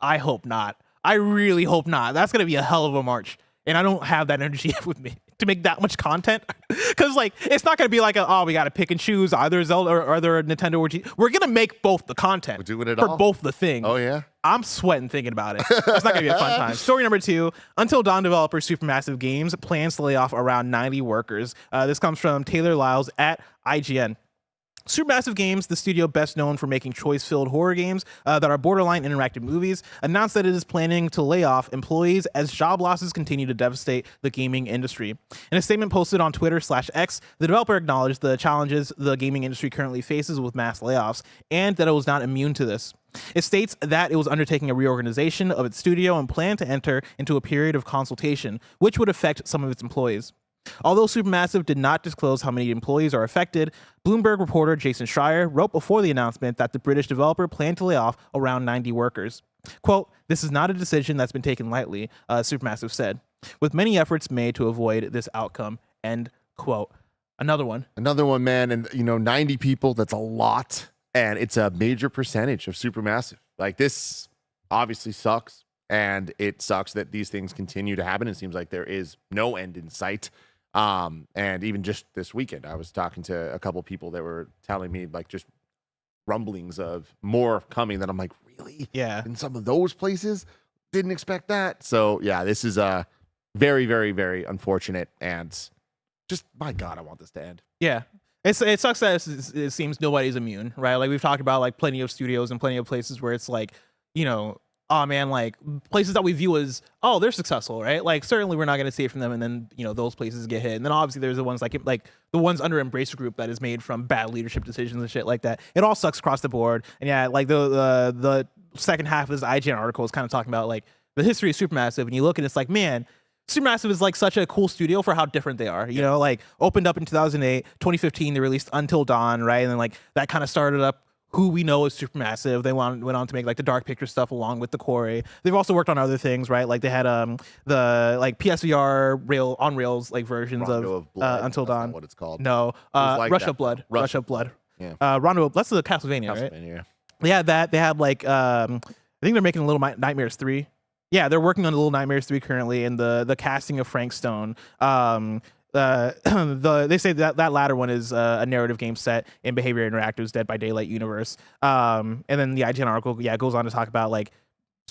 I hope not. I really hope not. That's going to be a hell of a March. And I don't have that energy with me to make that much content. Because, like, it's not going to be like, we got to pick and choose either Zelda or either Nintendo or We're going to make both the content. We're doing it for all. both the things. Oh, yeah? I'm sweating thinking about it. It's not going to be a fun time. Story number 2. Until Dawn developer Supermassive Games plans to lay off around 90 workers. This comes from Taylor Lyles at IGN. Supermassive Games, the studio best known for making choice-filled horror games that are borderline interactive movies, announced that it is planning to lay off employees as job losses continue to devastate the gaming industry. In a statement posted on Twitter/X, the developer acknowledged the challenges the gaming industry currently faces with mass layoffs, and that it was not immune to this. It states that it was undertaking a reorganization of its studio and planned to enter into a period of consultation, which would affect some of its employees. Although Supermassive did not disclose how many employees are affected, Bloomberg reporter Jason Schreier wrote before the announcement that the British developer planned to lay off around 90 workers. Quote, "This is not a decision that's been taken lightly," Supermassive said, "with many efforts made to avoid this outcome," end quote. Another one, man. And, 90 people, that's a lot. And it's a major percentage of Supermassive. Like, this obviously sucks. And it sucks that these things continue to happen. It seems like there is no end in sight. And even just this weekend, I was talking to a couple people that were telling me like just rumblings of more coming that I'm like, really? Yeah. In some of those places, didn't expect that. So yeah, this is very, very, very unfortunate. And just, my God, I want this to end. Yeah. It sucks that it seems nobody's immune, right? Like we've talked about like plenty of studios and plenty of places where it's like, oh man, like places that we view as, they're successful, right? Like certainly we're not going to see it from them, and then those places get hit, and then obviously there's the ones like the ones under Embracer Group that is made from bad leadership decisions and shit like that. It all sucks across the board, and yeah, like the second half of this IGN article is kind of talking about like the history of Supermassive, and you look and it's like, man, Supermassive is like such a cool studio for how different they are. Like opened up in 2008, 2015 they released Until Dawn, right, and then like that kind of started up who we know as Supermassive. They went on to make like the Dark Picture stuff along with the Quarry. They've also worked on other things, right? Like they had the like PSVR on rails like versions Rondo of Blood. Until That's Dawn. not what it's called. No, like Rush that. of Blood. Rush of Blood. Yeah. Rondo. That's the Castlevania, right? Yeah. They had that. They had like I think they're making Little Nightmares 3. Yeah, they're working on Little Nightmares 3 currently, and the casting of Frank Stone. They say that latter one is a narrative game set in Behavior Interactive's Dead by Daylight universe. And then the IGN article, goes on to talk about like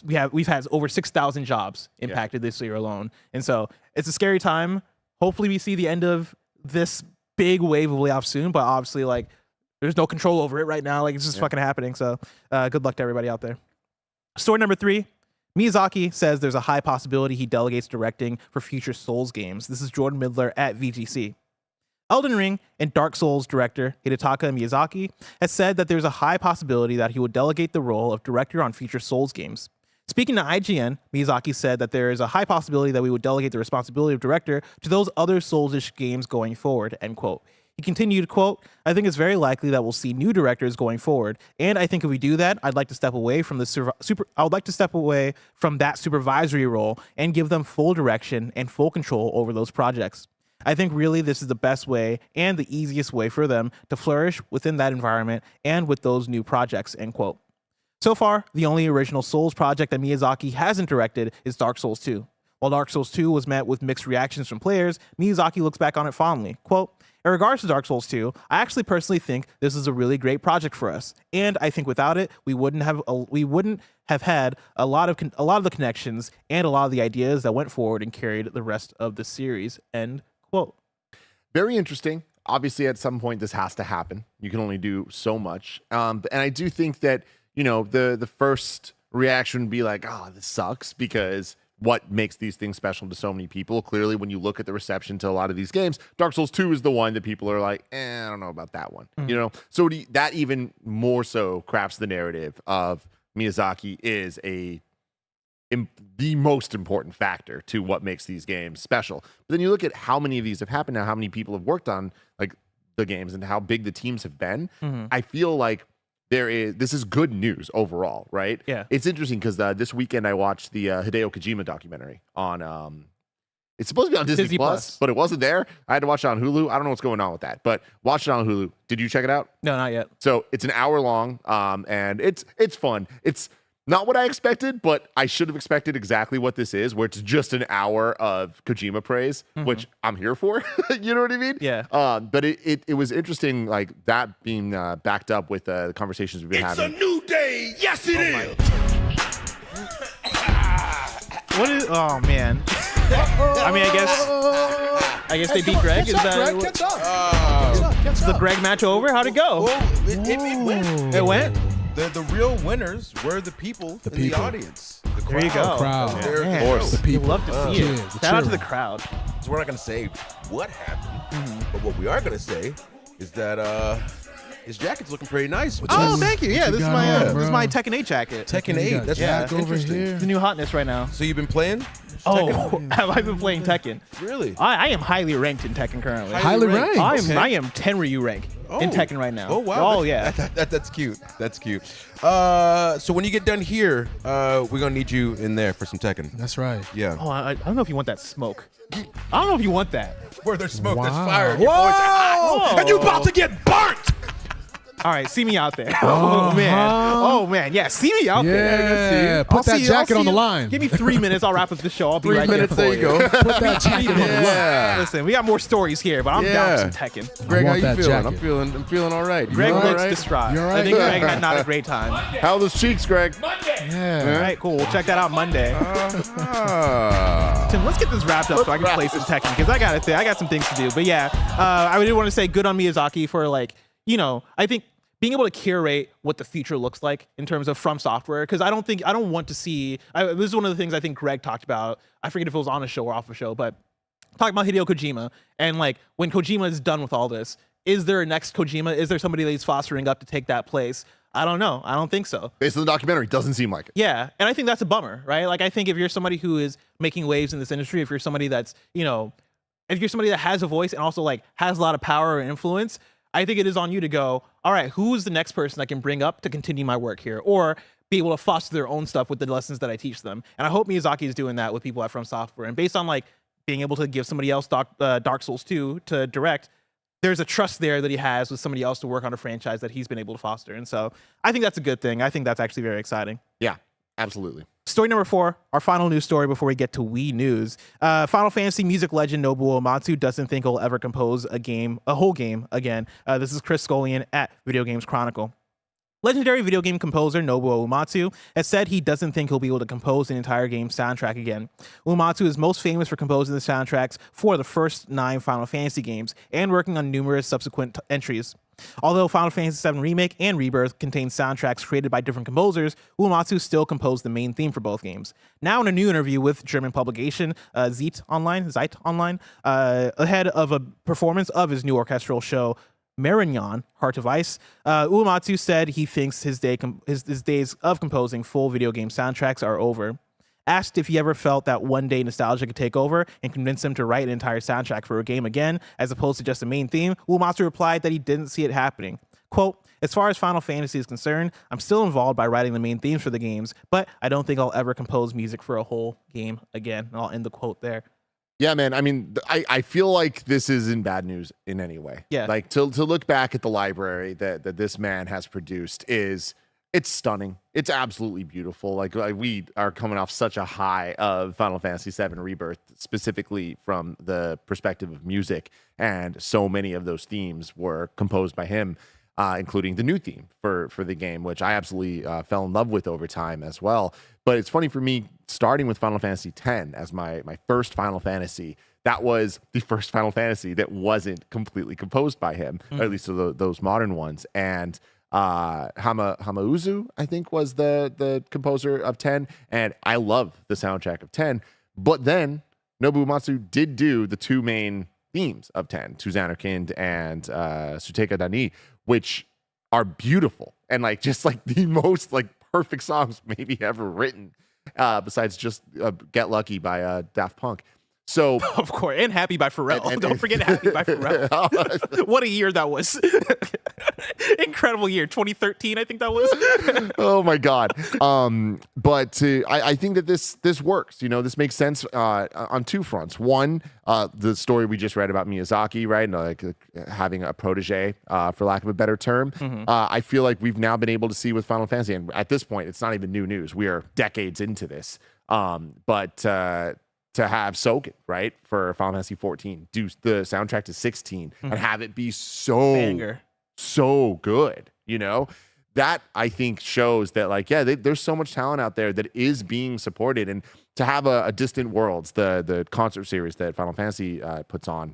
we've had over 6,000 jobs impacted this year alone, and so it's a scary time. Hopefully, we see the end of this big wave of layoffs soon, but obviously, like there's no control over it right now. Like it's just fucking happening. So, good luck to everybody out there. Story number 3. Miyazaki says there's a high possibility he delegates directing for future Souls games. This is Jordan Midler at VGC. Elden Ring and Dark Souls director Hidetaka Miyazaki has said that there's a high possibility that he would delegate the role of director on future Souls games. Speaking to IGN, Miyazaki said that there is a high possibility that we would delegate the responsibility of director to those other Souls-ish games going forward, end quote. He continued, quote, "I think it's very likely that we'll see new directors going forward, and I think if we do that, I'd like to step away from that supervisory role and give them full direction and full control over those projects. I think really this is the best way and the easiest way for them to flourish within that environment and with those new projects," end quote. So far, the only original Souls project that Miyazaki hasn't directed is Dark Souls 2. While Dark Souls 2 was met with mixed reactions from players, Miyazaki looks back on it fondly. Quote, In regards to Dark Souls 2, I actually personally think this is a really great project for us, and I think without it, we wouldn't have had a lot of the connections and a lot of the ideas that went forward and carried the rest of the series. End quote. Very interesting. Obviously, at some point, this has to happen. You can only do so much, and I do think that the first reaction would be like, "Oh, this sucks," because what makes these things special to so many people? Clearly, when you look at the reception to a lot of these games, Dark Souls 2 is the one that people are like, I don't know about that one. So that even more so crafts the narrative of Miyazaki is the most important factor to what makes these games special. But then you look at how many of these have happened now, how many people have worked on like the games and how big the teams have been. I feel like this is good news overall, right? Yeah. It's interesting because this weekend I watched the Hideo Kojima documentary on it's supposed to be on Disney Plus, but it wasn't there. I had to watch it on Hulu. I don't know what's going on with that, but watch it on Hulu. Did you check it out? No, not yet. So it's an hour long, and it's fun. It's not what I expected, but I should have expected exactly what this is, where it's just an hour of Kojima praise, which I'm here for. You know what I mean? Yeah. But it was interesting, like that being backed up with the conversations we've been having. It's a new day. Yes, it is. What is? Oh man. I mean, I guess they beat Greg. Is that Catch up. is the Greg match over? How'd it go? Oh, it went. It went. The real winners were the people in the audience. There you go. Crowd. They're Man, the The you people. love to see it. Cheers, Shout out to cheers. the crowd. So we're not going to say what happened, but what we are going to say is that his jacket's looking pretty nice. Oh, thank you. Yeah, you this is got my on, this is bro? my Tekken 8 jacket. Tekken 8. That's Jack over interesting. here. The new hotness right now. So you've been playing? Oh, have I been playing Tekken? Really? I am highly ranked in Tekken currently. Highly ranked. I am 10 Ryu rank in Tekken right now. Oh wow! Oh yeah. That's cute. That's cute. So when you get done here, we're gonna need you in there for some Tekken. That's right. Yeah. Oh, I don't know if you want that smoke. I don't know if you want that. Where there's smoke, there's Wow. fire. Whoa! And you about to get burnt. All right, see me out there. Oh man, yeah, see me out there. Yeah, put that jacket on the line. Give me 3 minutes. I'll wrap up the show. I'll be 3 right minutes. there. There you go. Put that jacket on the line. Yeah. Listen, we got more stories here, but I'm down for some Tekken. Greg, how want you that feeling? jacket. I'm feeling all right. Greg all looks right? distraught. You all I right? think Greg had not a great time. How are those cheeks, Greg? Yeah. All right, cool. We'll check that out Monday. Ah. Tim, let's get this wrapped up so I can play some Tekken because I got some things to do. But yeah, I did want to say good on Miyazaki for I think being able to curate what the future looks like in terms of From Software, because I don't want to see. This is one of the things I think Greg talked about. I forget if it was on a show or off a show, but talking about Hideo Kojima and when Kojima is done with all this, is there a next Kojima? Is there somebody that he's fostering up to take that place? I don't know. I don't think so. Based on the documentary, doesn't seem like it. Yeah, and I think that's a bummer, right? I think if you're somebody who is making waves in this industry, if you're somebody that's, if you're somebody that has a voice and also has a lot of power and influence, I think it is on you to go, all right, who's the next person I can bring up to continue my work here? Or be able to foster their own stuff with the lessons that I teach them. And I hope Miyazaki is doing that with people at From Software. And based on being able to give somebody else Dark Souls 2 to direct, there's a trust there that he has with somebody else to work on a franchise that he's been able to foster. And so I think that's a good thing. I think that's actually very exciting. Yeah, absolutely. Story number 4, our final news story before we get to Wii news. Final Fantasy music legend Nobuo Uematsu doesn't think he'll ever compose a whole game again. This is Chris Scullion at Video Games Chronicle. Legendary video game composer Nobuo Uematsu has said he doesn't think he'll be able to compose an entire game soundtrack again. Uematsu is most famous for composing the soundtracks for the first 9 Final Fantasy games and working on numerous subsequent entries. Although Final Fantasy VII Remake and Rebirth contain soundtracks created by different composers, Uematsu still composed the main theme for both games. Now in a new interview with German publication Zeit Online, ahead of a performance of his new orchestral show, Marignan, Heart of Ice, Uematsu said he thinks his days of composing full video game soundtracks are over. Asked if he ever felt that one day nostalgia could take over and convince him to write an entire soundtrack for a game again, as opposed to just a main theme, Uematsu replied that he didn't see it happening. Quote, as far as Final Fantasy is concerned, I'm still involved by writing the main themes for the games, but I don't think I'll ever compose music for a whole game again. And I'll end the quote there. Yeah, man. I mean, I feel like this isn't bad news in any way. Yeah. To look back at the library that this man has produced is It's stunning. It's absolutely beautiful. Like we are coming off such a high of Final Fantasy VII Rebirth, specifically from the perspective of music, and so many of those themes were composed by him, including the new theme for the game, which I absolutely fell in love with over time as well. But it's funny for me, starting with Final Fantasy X as my first Final Fantasy. That was the first Final Fantasy that wasn't completely composed by him, or at least those modern ones. And Hamauzu, I think, was the composer of 10, and I love the soundtrack of 10. But then Nobuo Uematsu did do the two main themes of 10, Tuzanarkind and Suteka Dani, which are beautiful and like just like the most like perfect songs maybe ever written, besides just Get Lucky by Daft Punk. So Of course, and Happy by Pharrell. Don't forget Happy by Pharrell. What a year that was. Incredible year. 2013, I think that was. Oh my God. But I think that this works. You know, this makes sense on two fronts. One, the story we just read about Miyazaki, right? And like having a protege, for lack of a better term. I feel like we've now been able to see with Final Fantasy, and at this point, it's not even new news. We are decades into this. But to have Soken, right, for Final Fantasy 14, do the soundtrack to 16, and have it be so good, you know, that I think shows that like, yeah, there's so much talent out there that is being supported. And to have a Distant Worlds, the concert series that Final Fantasy puts on,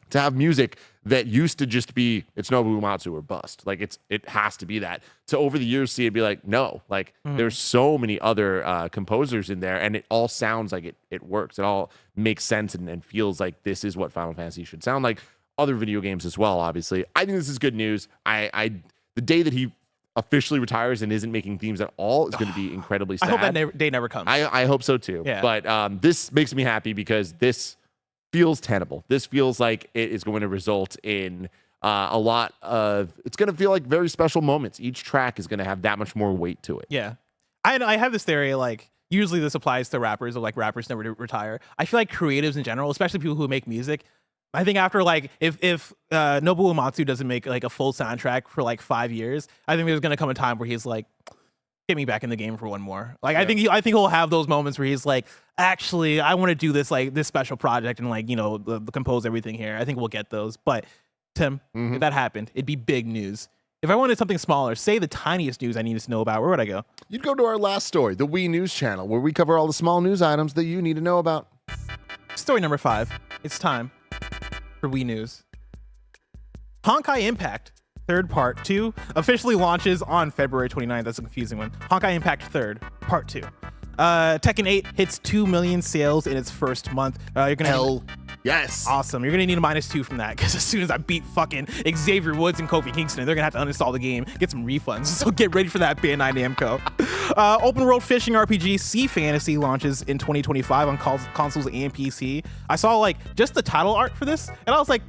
to have music that used to just be, it's Nobuo Uematsu or bust. Like it has to be that. To over the years see it be like, no, like there's so many other composers in there, and it all sounds like it works. It all makes sense and feels like this is what Final Fantasy should sound like. Other video games as well, obviously. I think this is good news. The day that he officially retires and isn't making themes at all is going to be incredibly sad. I hope that day never comes. I hope so too. Yeah. But this makes me happy because this feels tenable. This feels like it is going to result in a lot of, it's going to feel like very special moments. Each track is going to have that much more weight to it. Yeah. I have this theory, like, usually this applies to rappers, or like rappers never retire. I feel like creatives in general, especially people who make music, I think after like if Nobuo Uematsu doesn't make like a full soundtrack for like 5 years, I think there's gonna come a time where he's like, get me back in the game for one more. Like I think he'll have those moments where he's like, actually, I want to do this like this special project and like, you know, compose everything here. I think we'll get those. But Tim, if that happened, it'd be big news. If I wanted something smaller, say the tiniest news I needed to know about, where would I go? You'd go to our last story, the Wii News channel, where we cover all the small news items that you need to know about. Story number 5. It's time for Wii News. Honkai Impact Third Part 2 officially launches on February 29th. That's a confusing one. Honkai Impact Third Part 2. Tekken 8 hits 2 million sales in its first month. You're gonna Yes. Awesome. You're gonna need a -2 from that, because as soon as I beat fucking Xavier Woods and Kofi Kingston, they're gonna have to uninstall the game, get some refunds. So get ready for that, Bandai Namco. Open world fishing RPG Sea Fantasy launches in 2025 on consoles and PC. I saw like just the title art for this, and I was like,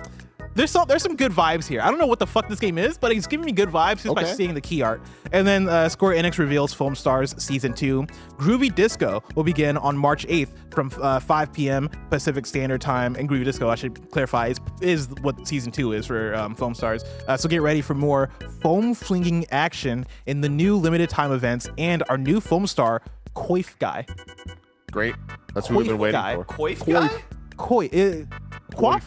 there's some good vibes here. I don't know what the fuck this game is, but it's giving me good vibes just by seeing the key art. And then Square Enix reveals Foam Stars Season 2. Groovy Disco will begin on March 8th from 5 p.m. Pacific Standard Time. And Groovy Disco, I should clarify, is what Season 2 is for Foam Stars. So get ready for more foam flinging action in the new limited time events and our new Foam Star, Coif Guy. Great. That's what we've been waiting for. Coif guy? Coif?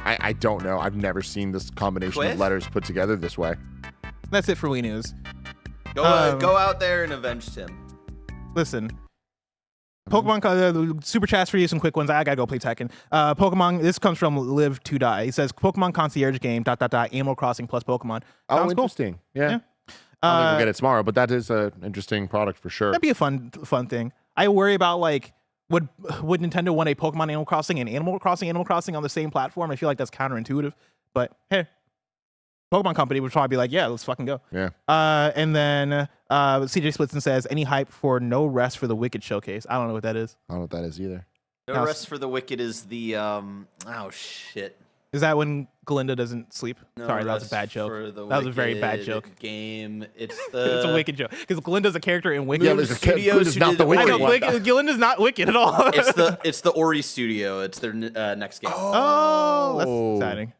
I don't know. I've never seen this combination of letters put together this way. That's it for Wii News. Go out there and avenge Tim. Listen, Pokemon super chats for you. Some quick ones. I gotta go play Tekken. Pokemon. This comes from Live to Die. He says Pokemon concierge game. ... Animal Crossing plus Pokemon. Sounds interesting. Cool. Yeah. I don't think we'll get it tomorrow, but that is an interesting product for sure. That'd be a fun thing. I worry about like. Would Nintendo want a Pokemon Animal Crossing and Animal Crossing on the same platform? I feel like that's counterintuitive. But hey, Pokemon Company would probably be like, yeah, let's fucking go. Yeah. And then CJ Splitson says, any hype for No Rest for the Wicked showcase? I don't know what that is. I don't know what that is either. No Rest for the Wicked is the oh shit. Is that when Glinda doesn't sleep? No Sorry, that was a Rest bad joke. for the That was a very bad joke. Game. It's It's a Wicked joke because Glinda's a character in Wicked. Yeah, there's Glinda's not the I Wicked know one. Glinda's not Wicked at all. it's the Ori studio. It's their next game. Oh, that's exciting.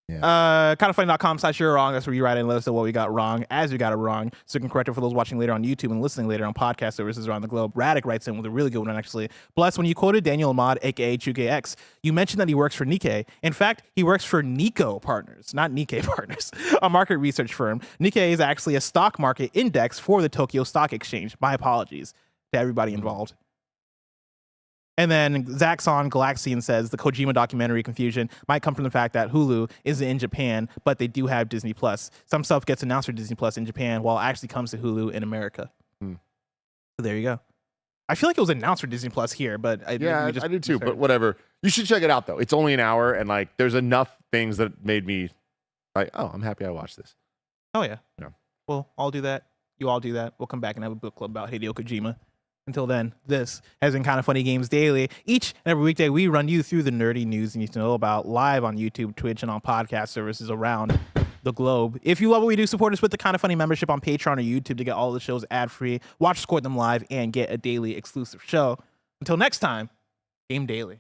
Kindafunny.com/you're wrong. That's where you write in and let us know what we got wrong as we got it wrong. So you can correct it for those watching later on YouTube and listening later on podcast services around the globe. Radic writes in with a really good one, actually. Bless, when you quoted Daniel Ahmad, aka ChuKX, you mentioned that he works for Nikkei. In fact, he works for Nikko Partners, not Nikkei Partners, a market research firm. Nikkei is actually a stock market index for the Tokyo Stock Exchange. My apologies to everybody involved. And then Zaxxon Galaxian says the Kojima documentary confusion might come from the fact that Hulu is in Japan, but they do have Disney Plus. Some stuff gets announced for Disney Plus in Japan, while it actually comes to Hulu in America. So there you go. I feel like it was announced for Disney Plus here, but I do too. But whatever. You should check it out though. It's only an hour, and like, there's enough things that made me like, oh, I'm happy I watched this. Oh yeah. Well, I'll do that. You all do that. We'll come back and have a book club about Hideo Kojima. Until then, this has been Kinda Funny Games Daily. Each and every weekday, we run you through the nerdy news you need to know about live on YouTube, Twitch, and on podcast services around the globe. If you love what we do, support us with the Kinda Funny membership on Patreon or YouTube to get all the shows ad-free, watch Score them live, and get a daily exclusive show. Until next time, Game Daily.